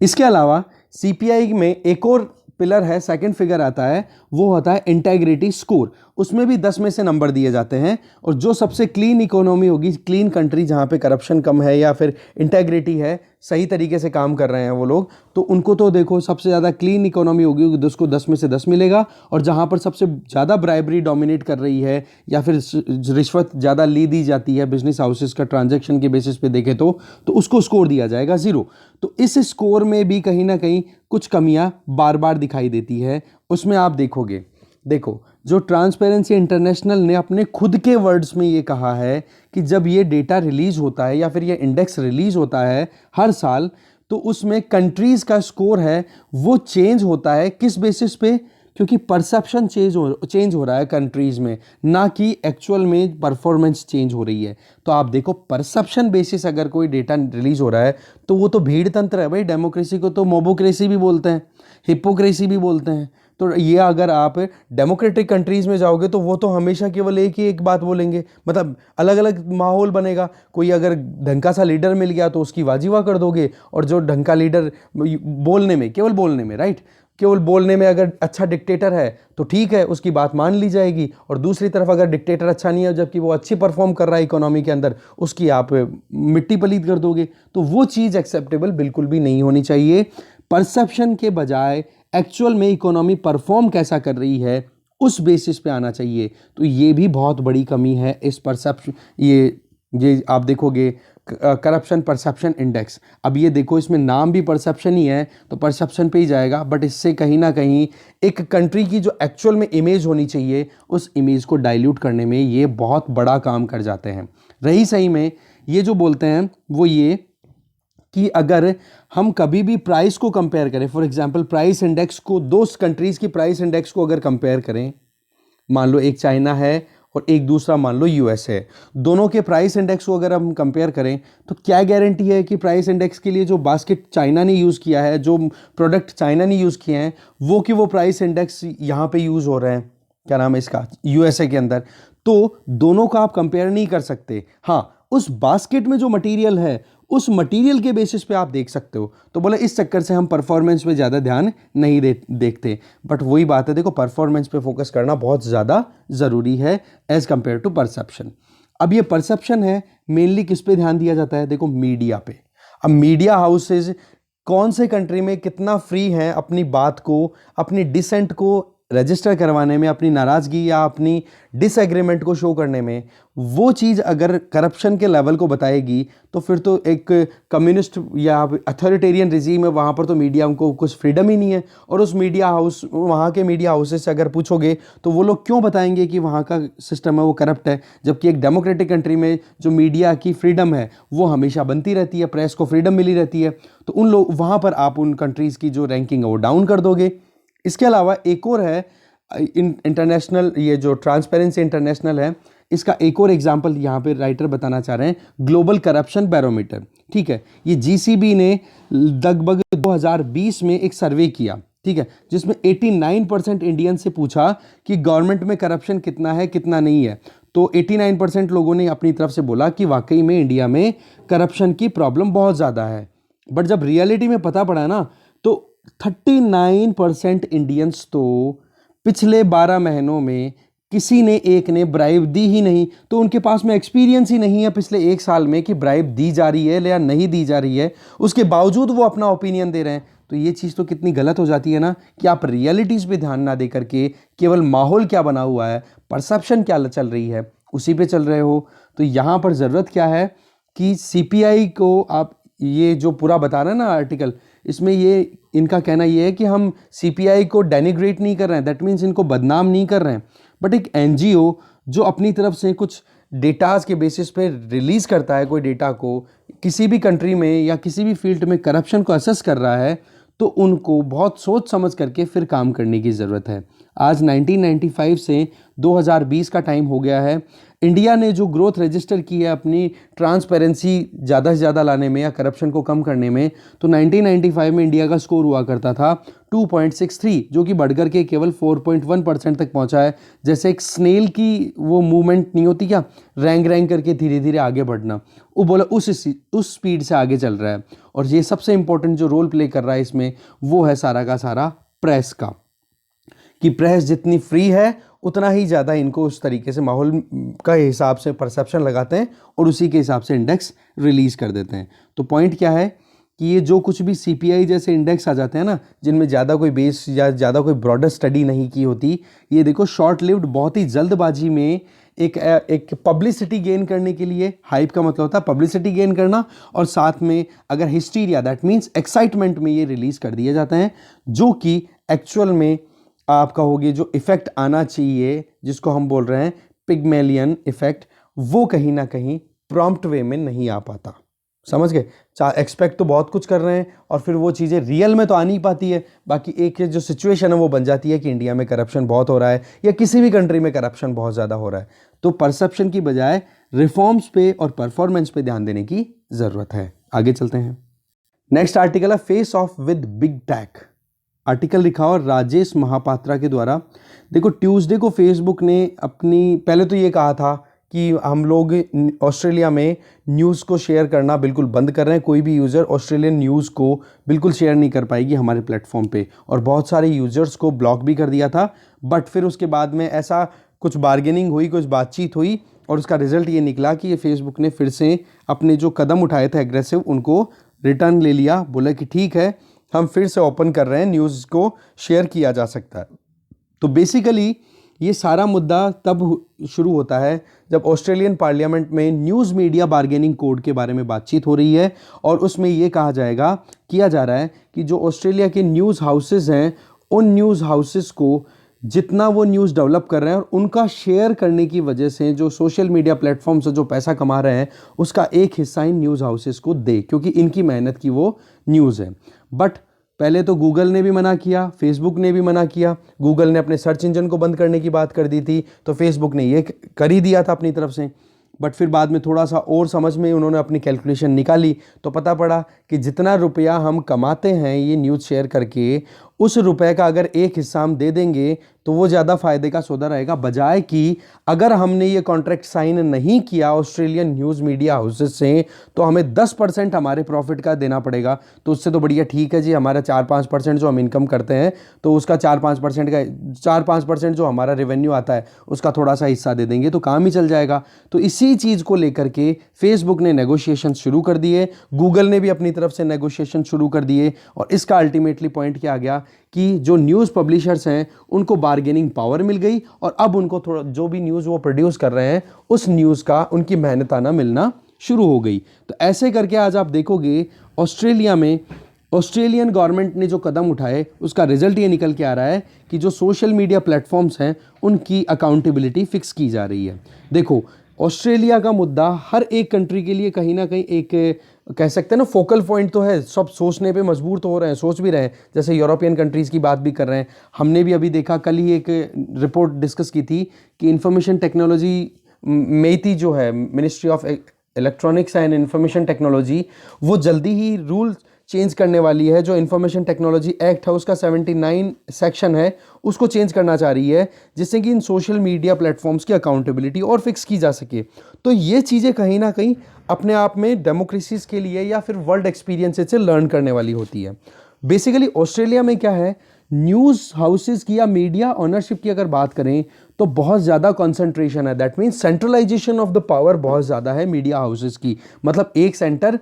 इसके अलावा सीपीआई में एक और पिलर है, सेकंड फिगर आता है, वो होता है इंटेग्रिटी स्कोर। उसमें भी 10 में से नंबर दिए जाते हैं, और जो सबसे क्लीन इकोनॉमी होगी, क्लीन कंट्री जहाँ पे करप्शन कम है या फिर इंटेग्रिटी है, सही तरीके से काम कर रहे हैं वो लोग, तो उनको तो देखो सबसे ज़्यादा क्लीन इकोनॉमी होगी उसको 10 में से 10 मिलेगा। और जहाँ पर सबसे ज़्यादा ब्राइबरी डोमिनेट कर रही है या फिर रिश्वत ज़्यादा ली दी जाती है बिजनेस हाउसेस का ट्रांजैक्शन के बेसिस पे देखे तो उसको स्कोर दिया जाएगा 0। तो इस स्कोर में भी कहीं ना कहीं कुछ कमियां बार बार दिखाई देती है। उसमें आप देखोगे, देखो जो ट्रांसपेरेंसी इंटरनेशनल ने अपने खुद के वर्ड्स में ये कहा है कि जब ये डेटा रिलीज होता है या फिर ये इंडेक्स रिलीज होता है हर साल, तो उसमें कंट्रीज का स्कोर है वो चेंज होता है। किस बेसिस पे? क्योंकि परसेप्शन चेंज हो रहा है कंट्रीज में, ना कि एक्चुअल में परफॉर्मेंस चेंज हो रही है। तो आप देखो परसेप्शन बेसिस अगर कोई डेटा रिलीज हो रहा है तो वो तो भीड़ तंत्र है भाई। डेमोक्रेसी को तो मोबोक्रेसी भी बोलते हैं, हिपोक्रेसी भी बोलते हैं। तो ये अगर आप डेमोक्रेटिक कंट्रीज़ में जाओगे तो वो तो हमेशा केवल एक ही एक बात बोलेंगे, मतलब अलग अलग माहौल बनेगा। कोई अगर ढंग का सा लीडर मिल गया तो उसकी वाजीवा कर दोगे, और जो ढंग का लीडर बोलने में, केवल बोलने में, राइट, केवल बोलने में अगर अच्छा डिक्टेटर है तो ठीक है, उसकी बात मान ली जाएगी। और दूसरी तरफ अगर डिक्टेटर अच्छा नहीं है जबकि वो अच्छी परफॉर्म कर रहा है इकोनॉमी के अंदर, उसकी आप मिट्टी पलीत कर दोगे। तो वो चीज़ एक्सेप्टेबल बिल्कुल भी नहीं होनी चाहिए। परसेप्शन के बजाय एक्चुअल में इकोनॉमी परफॉर्म कैसा कर रही है उस बेसिस पे आना चाहिए। तो ये भी बहुत बड़ी कमी है इस परसेप्शन। ये आप देखोगे करप्शन परसेप्शन इंडेक्स, अब ये देखो इसमें नाम भी परसेप्शन ही है तो परसेप्शन पे ही जाएगा, बट इससे कहीं ना कहीं एक कंट्री की जो एक्चुअल में इमेज होनी चाहिए उस इमेज को डाइल्यूट करने में ये बहुत बड़ा काम कर जाते हैं। रही सही में ये जो बोलते हैं वो ये कि अगर हम कभी भी प्राइस को कंपेयर करें, फॉर एग्जांपल प्राइस इंडेक्स को, दो कंट्रीज़ की प्राइस इंडेक्स को अगर कंपेयर करें, मान लो एक चाइना है और एक दूसरा मान लो यूएस है, दोनों के प्राइस इंडेक्स को अगर हम कंपेयर करें तो क्या गारंटी है कि प्राइस इंडेक्स के लिए जो बास्केट चाइना ने यूज़ किया है, जो प्रोडक्ट चाइना ने यूज़ किए हैं, वो प्राइस इंडेक्स यहाँ पे यूज़ हो रहे हैं, क्या नाम है इसका, यूएसए के अंदर। तो दोनों का आप कंपेयर नहीं कर सकते। हाँ, उस बास्केट में जो मटेरियल है उस मटेरियल के बेसिस पे आप देख सकते हो। तो बोले इस चक्कर से हम परफॉर्मेंस पे ज़्यादा ध्यान नहीं देखते, बट वही बात है, देखो परफॉर्मेंस पे फोकस करना बहुत ज़्यादा ज़रूरी है एज़ कंपेयर टू परसेप्शन। अब ये परसेप्शन है, मेनली किस पे ध्यान दिया जाता है? देखो मीडिया पे। अब मीडिया हाउसेज कौन से कंट्री में कितना फ्री हैं अपनी बात को, अपनी डिसेंट को रजिस्टर करवाने में, अपनी नाराज़गी या अपनी डिसएग्रीमेंट को शो करने में, वो चीज़ अगर करप्शन के लेवल को बताएगी तो फिर तो एक कम्युनिस्ट या अथॉरिटेरियन रिजीम है, वहाँ पर तो मीडिया को कुछ फ्रीडम ही नहीं है। और उस मीडिया हाउस, वहाँ के मीडिया हाउसेस से अगर पूछोगे तो वो लोग क्यों बताएंगे कि वहाँ का सिस्टम है वो करप्ट है, जबकि एक डेमोक्रेटिक कंट्री में जो मीडिया की फ्रीडम है वो हमेशा बनती रहती है, प्रेस को फ्रीडम मिली रहती है। तो उन लोग वहाँ पर आप उन कंट्रीज़ की जो रैंकिंग है वो डाउन कर दोगे। इसके अलावा एक और है इंटरनेशनल, ये जो ट्रांसपेरेंसी इंटरनेशनल है, इसका एक और एग्जांपल यहाँ पे राइटर बताना चाह रहे हैं, ग्लोबल करप्शन बैरोमीटर। ठीक है, ये जीसीबी ने लगभग 2020 में एक सर्वे किया, ठीक है, जिसमें 89% इंडियन से पूछा कि गवर्नमेंट में करप्शन कितना है कितना नहीं है। तो 89% लोगों ने अपनी तरफ से बोला कि वाकई में इंडिया में करप्शन की प्रॉब्लम बहुत ज़्यादा है। बट जब रियलिटी में पता पड़ा ना, तो 39% इंडियंस तो पिछले 12 महीनों में किसी ने एक ने ब्राइब दी ही नहीं। तो उनके पास में एक्सपीरियंस ही नहीं है पिछले 1 साल में कि ब्राइब दी जा रही है या नहीं दी जा रही है, उसके बावजूद वो अपना ओपिनियन दे रहे हैं। तो ये चीज़ तो कितनी गलत हो जाती है ना, कि आप रियलिटीज़ पे ध्यान ना दे करके केवल माहौल क्या बना हुआ है, परसेप्शन क्या चल रही है, उसी पे चल रहे हो। तो यहाँ पर ज़रूरत क्या है कि सीपीआई को आप, ये जो पूरा बता रहे हैं ना आर्टिकल, इसमें ये इनका कहना ये है कि हम सीपीआई को डेनिग्रेट नहीं कर रहे हैं, दैट मीन्स इनको बदनाम नहीं कर रहे हैं, बट एक एनजीओ जो अपनी तरफ से कुछ डेटाज के बेसिस पे रिलीज़ करता है कोई डेटा को, किसी भी कंट्री में या किसी भी फील्ड में करप्शन को असेस कर रहा है, तो उनको बहुत सोच समझ करके फिर काम करने की ज़रूरत है। आज 1995 से 2020 का टाइम हो गया है। इंडिया ने जो ग्रोथ रजिस्टर की है अपनी ट्रांसपेरेंसी ज़्यादा से ज़्यादा लाने में या करप्शन को कम करने में, तो 1995 में इंडिया का स्कोर हुआ करता था 2.63, जो कि बढ़कर के केवल 4.1% तक पहुंचा है। जैसे एक स्नेल की वो मूवमेंट नहीं होती क्या, रैंक रैंक करके धीरे धीरे आगे बढ़ना, वो बोला उस स्पीड से आगे चल रहा है। और ये सबसे इंपॉर्टेंट जो रोल प्ले कर रहा है इसमें, वो है सारा का सारा प्रेस का, कि प्रेस जितनी फ्री है उतना ही ज़्यादा इनको उस तरीके से माहौल का हिसाब से परसेप्शन लगाते हैं और उसी के हिसाब से इंडेक्स रिलीज़ कर देते हैं। तो पॉइंट क्या है कि ये जो कुछ भी सीपीआई जैसे इंडेक्स आ जाते हैं ना, जिनमें ज़्यादा कोई बेस या ज़्यादा कोई ब्रॉडर स्टडी नहीं की होती, ये देखो शॉर्ट लिव्ड, बहुत ही जल्दबाजी में एक पब्लिसिटी गेन करने के लिए, हाइप का मतलब होता है पब्लिसिटी गेन करना, और साथ में अगर हिस्टीरिया, दैट मीन्स एक्साइटमेंट में ये रिलीज़ कर दिए जाते हैं, जो कि एक्चुअल में आप कहोगे जो इफ़ेक्ट आना चाहिए, जिसको हम बोल रहे हैं पिग्मेलियन इफ़ेक्ट, वो कहीं ना कहीं प्रॉम्प्ट वे में नहीं आ पाता। समझ गए? एक्सपेक्ट तो बहुत कुछ कर रहे हैं और फिर वो चीज़ें रियल में तो आ नहीं पाती है। बाकी एक जो सिचुएशन है वो बन जाती है कि इंडिया में करप्शन बहुत हो रहा है या किसी भी कंट्री में करप्शन बहुत ज़्यादा हो रहा है। तो परसेप्शन की बजाय रिफॉर्म्स पे और परफॉर्मेंस पे ध्यान देने की ज़रूरत है। आगे चलते हैं। नेक्स्ट आर्टिकल है face of with big tech. Article लिखा हुआ राजेश महापात्रा के द्वारा। देखो, ट्यूसडे को फेसबुक ने अपनी, पहले तो ये कहा था कि हम लोग ऑस्ट्रेलिया में न्यूज़ को शेयर करना बिल्कुल बंद कर रहे हैं, कोई भी यूज़र ऑस्ट्रेलियन न्यूज़ को बिल्कुल शेयर नहीं कर पाएगी हमारे प्लेटफॉर्म पे, और बहुत सारे यूज़र्स को ब्लॉक भी कर दिया था। बट फिर उसके बाद में ऐसा कुछ बार्गेनिंग हुई, कुछ बातचीत हुई, और उसका रिजल्ट ये निकला कि ये फेसबुक ने फिर से अपने जो कदम उठाए थे एग्रेसिव, उनको रिटर्न ले लिया, बोला कि ठीक है हम फिर से ओपन कर रहे हैं, न्यूज़ को शेयर किया जा सकता है। तो बेसिकली ये सारा मुद्दा तब शुरू होता है जब ऑस्ट्रेलियन पार्लियामेंट में न्यूज़ मीडिया बार्गेनिंग कोड के बारे में बातचीत हो रही है, और उसमें ये कहा जाएगा, किया जा रहा है कि जो ऑस्ट्रेलिया के न्यूज़ हाउसेस हैं, उन न्यूज़ हाउसेस को जितना वो न्यूज़ डेवलप कर रहे हैं और उनका शेयर करने की वजह से जो सोशल मीडिया प्लेटफॉर्म से जो पैसा कमा रहे हैं, उसका एक हिस्सा इन न्यूज़ हाउसेस को दे, क्योंकि इनकी मेहनत की वो न्यूज़ है। बट पहले तो गूगल ने भी मना किया, फेसबुक ने भी मना किया। गूगल ने अपने सर्च इंजन को बंद करने की बात कर दी थी, तो फेसबुक ने ये कर ही दिया था अपनी तरफ से। बट फिर बाद में थोड़ा सा और समझ में उन्होंने अपनी कैलकुलेशन निकाली, तो पता पड़ा कि जितना रुपया हम कमाते हैं ये न्यूज़ शेयर करके, उस रुपए का अगर एक हिस्सा हम दे देंगे तो वो ज़्यादा फ़ायदे का सौदा रहेगा, बजाय कि अगर हमने ये कॉन्ट्रैक्ट साइन नहीं किया ऑस्ट्रेलियन न्यूज़ मीडिया हाउसेस से, तो हमें 10% हमारे प्रॉफिट का देना पड़ेगा। तो उससे तो बढ़िया ठीक है जी, हमारा 4-5% जो हम इनकम करते हैं, तो उसका 4-5% जो हमारा रेवेन्यू आता है उसका थोड़ा सा हिस्सा दे देंगे तो काम ही चल जाएगा। तो इसी चीज़ को लेकर के फेसबुक ने नेगोशिएशन शुरू कर दिए, गूगल ने भी अपनी तरफ से नेगोशिएशन शुरू कर दिए, और इसका अल्टीमेटली पॉइंट क्या आ गया कि जो न्यूज़ पब्लिशर्स हैं उनको बार्गेनिंग पावर मिल गई, और अब उनको थोड़ा जो भी न्यूज़ वो प्रोड्यूस कर रहे हैं उस न्यूज़ का उनकी मेहनताना मिलना शुरू हो गई। तो ऐसे करके आज आप देखोगे ऑस्ट्रेलिया में ऑस्ट्रेलियन गवर्नमेंट ने जो कदम उठाए उसका रिजल्ट ये निकल के आ रहा है कि जो सोशल मीडिया प्लेटफॉर्म्स हैं उनकी अकाउंटेबिलिटी फिक्स की जा रही है। देखो, ऑस्ट्रेलिया का मुद्दा हर एक कंट्री के लिए कहीं ना कहीं एक कह सकते हैं ना फोकल पॉइंट तो है, सब सोचने पे मजबूर तो हो रहे हैं, सोच भी रहे हैं, जैसे यूरोपियन कंट्रीज़ की बात भी कर रहे हैं। हमने भी अभी देखा, कल ही एक रिपोर्ट डिस्कस की थी कि इंफॉर्मेशन टेक्नोलॉजी मेटी जो है, ministry of electronics and information technology, वो जल्दी ही रूल चेंज करने वाली है, जो इंफॉर्मेशन टेक्नोलॉजी एक्ट है उसका 79 सेक्शन है उसको चेंज करना चाह रही है, जिससे कि इन सोशल मीडिया प्लेटफॉर्म्स की अकाउंटेबिलिटी और फिक्स की जा सके। तो ये चीज़ें कहीं ना कहीं अपने आप में डेमोक्रेसीज के लिए या फिर वर्ल्ड एक्सपीरियंसेस से लर्न करने वाली होती है। बेसिकली ऑस्ट्रेलिया में क्या है, न्यूज़ हाउसेस की या मीडिया ऑनरशिप की अगर बात करें तो बहुत ज़्यादा कंसंट्रेशन है। That means centralisation of the power बहुत ज़्यादा है मीडिया हाउसेस की। मतलब एक सेंटर,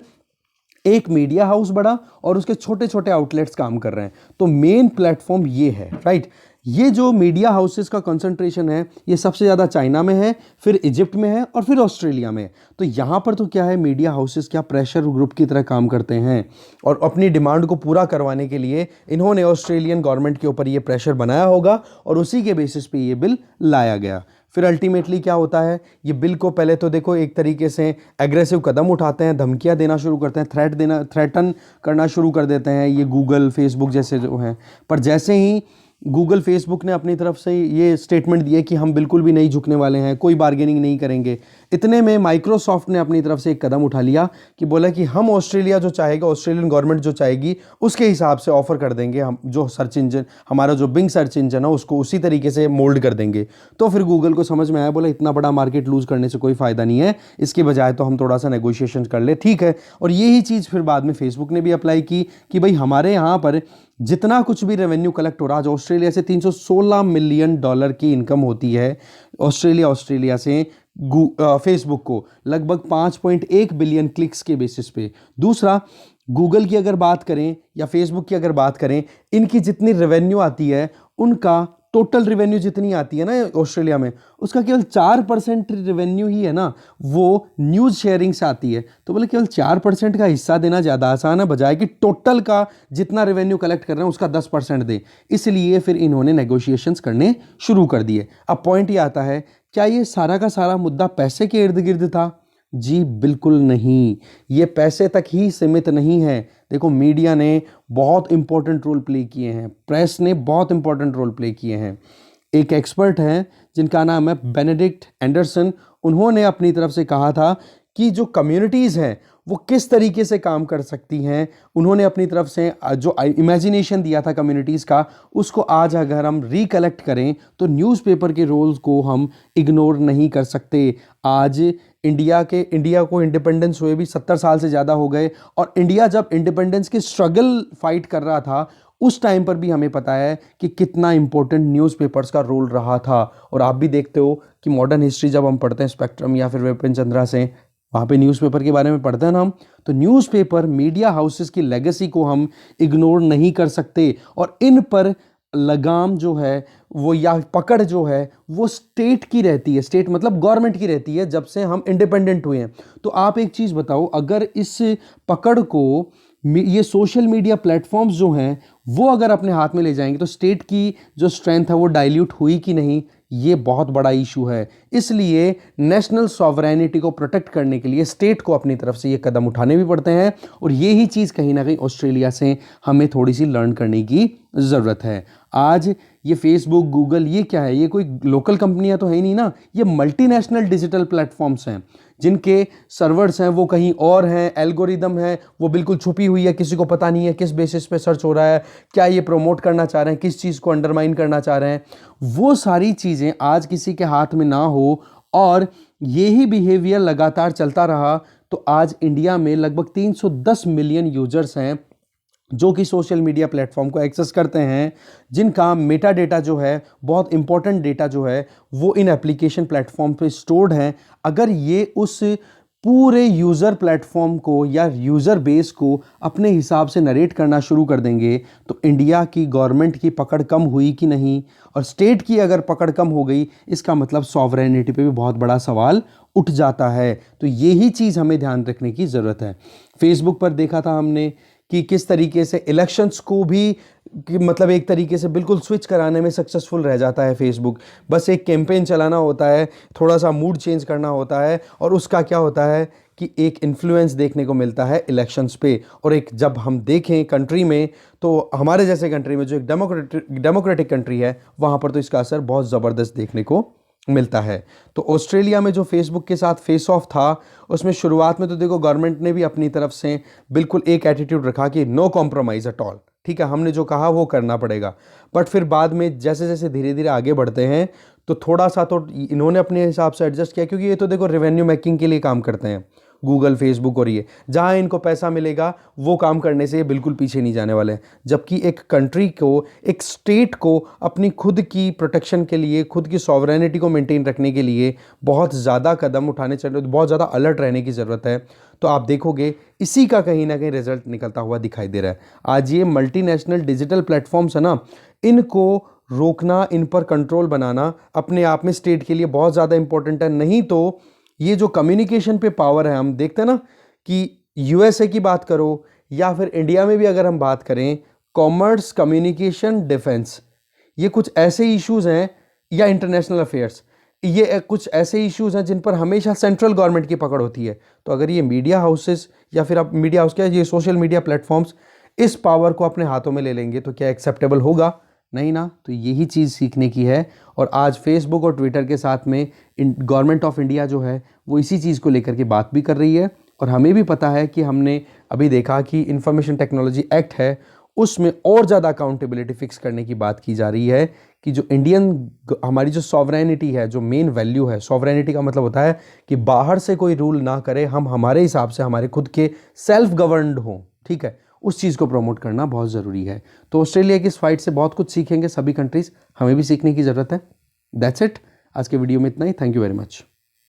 एक मीडिया हाउस बड़ा और उसके छोटे छोटे आउटलेट्स काम कर रहे हैं। तो मेन प्लेटफॉर्म ये है, राइट। ये जो मीडिया हाउसेस का कंसंट्रेशन है ये सबसे ज़्यादा चाइना में है, फिर इजिप्ट में है और फिर ऑस्ट्रेलिया में है। तो यहाँ पर तो क्या है, मीडिया हाउसेस क्या प्रेशर ग्रुप की तरह काम करते हैं और अपनी डिमांड को पूरा करवाने के लिए इन्होंने ऑस्ट्रेलियन गवर्नमेंट के ऊपर ये प्रेशर बनाया होगा और उसी के बेसिस पे ये बिल लाया गया। फिर अल्टीमेटली क्या होता है, ये बिल को पहले तो देखो एक तरीके से एग्रेसिव कदम उठाते हैं, धमकियां देना शुरू करते हैं, थ्रेटन करना शुरू कर देते हैं ये गूगल फेसबुक जैसे जो हैं। पर जैसे ही गूगल फेसबुक ने अपनी तरफ से ये स्टेटमेंट दिए कि हम बिल्कुल भी नहीं झुकने वाले हैं, कोई बार्गेनिंग नहीं करेंगे, इतने में माइक्रोसॉफ्ट ने अपनी तरफ से एक कदम उठा लिया कि बोला कि हम ऑस्ट्रेलिया जो चाहेगा, ऑस्ट्रेलियन गवर्नमेंट जो चाहेगी उसके हिसाब से ऑफर कर देंगे, हम जो सर्च इंजन हमारा जो बिंग सर्च इंजन है उसको उसी तरीके से मोल्ड कर देंगे। तो फिर गूगल को समझ में आया, बोला इतना बड़ा मार्केट लूज करने से कोई फायदा नहीं है, इसके बजाय तो हम थोड़ा सा नेगोशिएशन कर ले, ठीक है। और यही चीज़ फिर बाद में फेसबुक ने भी अप्लाई की कि भाई हमारे यहाँ पर जितना कुछ भी रेवेन्यू कलेक्ट हो रहा है, ऑस्ट्रेलिया से $316 मिलियन की इनकम होती है ऑस्ट्रेलिया से फेसबुक को, लगभग 5.1 बिलियन क्लिक्स के बेसिस पे। दूसरा, गूगल की अगर बात करें या फेसबुक की अगर बात करें, इनकी जितनी रेवेन्यू आती है, उनका टोटल रेवेन्यू जितनी आती है ना ऑस्ट्रेलिया में, उसका केवल 4% रेवेन्यू ही है ना वो न्यूज़ शेयरिंग से आती है। तो बोले केवल 4% का हिस्सा देना ज़्यादा आसान है, बजाय कि टोटल का जितना रेवेन्यू कलेक्ट कर रहे हैं उसका 10% दे। इसलिए फिर इन्होंने नेगोशिएशंस करने शुरू कर दिए। अब पॉइंट ये आता है, क्या ये सारा का सारा मुद्दा पैसे के इर्द गिर्द था? जी बिल्कुल नहीं, ये पैसे तक ही सीमित नहीं है। देखो, मीडिया ने बहुत इंपॉर्टेंट रोल प्ले किए हैं, प्रेस ने बहुत इंपॉर्टेंट रोल प्ले किए हैं। एक एक्सपर्ट हैं जिनका नाम है बेनेडिक्ट एंडरसन, उन्होंने अपनी तरफ से कहा था कि जो कम्युनिटीज़ हैं वो किस तरीके से काम कर सकती हैं। उन्होंने अपनी तरफ से जो इमेजिनेशन दिया था कम्युनिटीज़ का, उसको आज अगर हम रिकलेक्ट करें तो न्यूज़पेपर के रोल्स को हम इग्नोर नहीं कर सकते। आज इंडिया को इंडिपेंडेंस हुए भी 70 साल से ज़्यादा हो गए, और इंडिया जब इंडिपेंडेंस की स्ट्रगल फाइट कर रहा था उस टाइम पर भी हमें पता है कि कितना इंपॉर्टेंट न्यूज़पेपर्स का रोल रहा था। और आप भी देखते हो कि मॉडर्न हिस्ट्री जब हम पढ़ते हैं स्पेक्ट्रम या फिर विपिन चंद्रा से, वहाँ पे न्यूज़पेपर के बारे में पढ़ते हैं ना हम, तो न्यूज़पेपर मीडिया हाउसेस की लेगेसी को हम इग्नोर नहीं कर सकते। और इन पर लगाम जो है वो या पकड़ जो है वो स्टेट की रहती है, स्टेट मतलब गवर्नमेंट की रहती है जब से हम इंडिपेंडेंट हुए हैं। तो आप एक चीज़ बताओ, अगर इस पकड़ को ये सोशल मीडिया प्लेटफॉर्म्स जो हैं वो अगर अपने हाथ में ले जाएंगे तो स्टेट की जो स्ट्रेंथ है वो डाइल्यूट हुई कि नहीं, ये बहुत बड़ा इशू है। इसलिए नेशनल सॉवरेनिटी को प्रोटेक्ट करने के लिए स्टेट को अपनी तरफ से ये कदम उठाने भी पड़ते हैं, और यही चीज़ कहीं ना कहीं ऑस्ट्रेलिया से हमें थोड़ी सी लर्न करने की ज़रूरत है। आज ये फेसबुक, गूगल, ये क्या है, ये कोई लोकल कंपनियां तो है ही नहीं ना, ये मल्टीनेशनल डिजिटल प्लेटफॉर्म्स हैं जिनके सर्वर्स हैं वो कहीं और हैं, एल्गोरिदम है वो बिल्कुल छुपी हुई है, किसी को पता नहीं है किस बेसिस पे सर्च हो रहा है, क्या ये प्रमोट करना चाह रहे हैं, किस चीज़ को अंडरमाइन करना चाह रहे हैं। वो सारी चीज़ें आज किसी के हाथ में ना हो और यही बिहेवियर लगातार चलता रहा तो आज इंडिया में लगभग 310 मिलियन यूजर्स हैं जो कि सोशल मीडिया प्लेटफॉर्म को एक्सेस करते हैं, जिनका मेटा डेटा जो है, बहुत इंपॉर्टेंट डेटा जो है वो इन एप्लीकेशन प्लेटफॉर्म पे स्टोर्ड है। अगर ये उस पूरे यूज़र प्लेटफॉर्म को या यूज़र बेस को अपने हिसाब से नरेट करना शुरू कर देंगे तो इंडिया की गवर्नमेंट की पकड़ कम हुई कि नहीं, और स्टेट की अगर पकड़ कम हो गई इसका मतलब सॉवरेनिटी पे भी बहुत बड़ा सवाल उठ जाता है। तो यही चीज़ हमें ध्यान रखने की ज़रूरत है। फेसबुक पर देखा था हमने कि किस तरीके से इलेक्शंस को भी मतलब एक तरीके से बिल्कुल स्विच कराने में सक्सेसफुल रह जाता है फेसबुक। बस एक कैंपेन चलाना होता है, थोड़ा सा मूड चेंज करना होता है, और उसका क्या होता है कि एक इन्फ्लुएंस देखने को मिलता है इलेक्शंस पे। और एक जब हम देखें कंट्री में, तो हमारे जैसे कंट्री में जो एक डेमोक्रेटिक कंट्री है, वहाँ पर तो इसका असर बहुत ज़बरदस्त देखने को मिलता है। तो ऑस्ट्रेलिया में जो फेसबुक के साथ फेस ऑफ था, उसमें शुरुआत में तो देखो गवर्नमेंट ने भी अपनी तरफ से बिल्कुल एक एटीट्यूड रखा कि नो कॉम्प्रोमाइज़ एट ऑल, ठीक है, हमने जो कहा वो करना पड़ेगा। बट फिर बाद में जैसे जैसे धीरे धीरे आगे बढ़ते हैं तो थोड़ा सा तो इन्होंने अपने हिसाब से एडजस्ट किया, क्योंकि ये तो देखो रेवेन्यू मेकिंग के लिए काम करते हैं, गूगल, फेसबुक, और ये जहाँ इनको पैसा मिलेगा वो काम करने से ये बिल्कुल पीछे नहीं जाने वाले हैं। जबकि एक कंट्री को, एक स्टेट को अपनी खुद की प्रोटेक्शन के लिए, खुद की सॉवरेनिटी को मेंटेन रखने के लिए बहुत ज़्यादा कदम उठाने चाहिए, बहुत ज़्यादा अलर्ट रहने की ज़रूरत है। तो आप देखोगे इसी का कहीं ना कहीं रिजल्ट निकलता हुआ दिखाई दे रहा है। आज ये मल्टीनेशनल डिजिटल प्लेटफॉर्म्स है ना, इनको रोकना, इन पर कंट्रोल बनाना अपने आप में स्टेट के लिए बहुत ज़्यादा इंपॉर्टेंट है। नहीं तो ये जो कम्युनिकेशन पे पावर है, हम देखते हैं ना कि यूएसए की बात करो या फिर इंडिया में भी अगर हम बात करें, कॉमर्स, कम्युनिकेशन, डिफेंस, ये कुछ ऐसे इश्यूज हैं, या इंटरनेशनल अफेयर्स, ये कुछ ऐसे इश्यूज हैं जिन पर हमेशा सेंट्रल गवर्नमेंट की पकड़ होती है। तो अगर ये मीडिया हाउसेस या फिर आप मीडिया हाउस क्या, ये सोशल मीडिया प्लेटफॉर्म्स इस पावर को अपने हाथों में ले लेंगे तो क्या एक्सेप्टेबल होगा? नहीं ना। तो यही चीज़ सीखने की है। और आज फेसबुक और ट्विटर के साथ में गवर्नमेंट ऑफ इंडिया जो है वो इसी चीज़ को लेकर के बात भी कर रही है। और हमें भी पता है कि हमने अभी देखा कि इंफॉर्मेशन टेक्नोलॉजी एक्ट है, उसमें और ज़्यादा अकाउंटेबिलिटी फिक्स करने की बात की जा रही है कि जो हमारी जो सॉवरेनिटी है, जो मेन वैल्यू है, सॉवरेनिटी का मतलब होता है कि बाहर से कोई रूल ना करे, हम हमारे हिसाब से हमारे खुद के सेल्फ गवर्नड हों, ठीक है, उस चीज़ को प्रमोट करना बहुत ज़रूरी है। तो ऑस्ट्रेलिया की इस फाइट से बहुत कुछ सीखेंगे सभी कंट्रीज़, हमें भी सीखने की ज़रूरत है। दैट्स इट, आज के वीडियो में इतना ही। Thank you very much.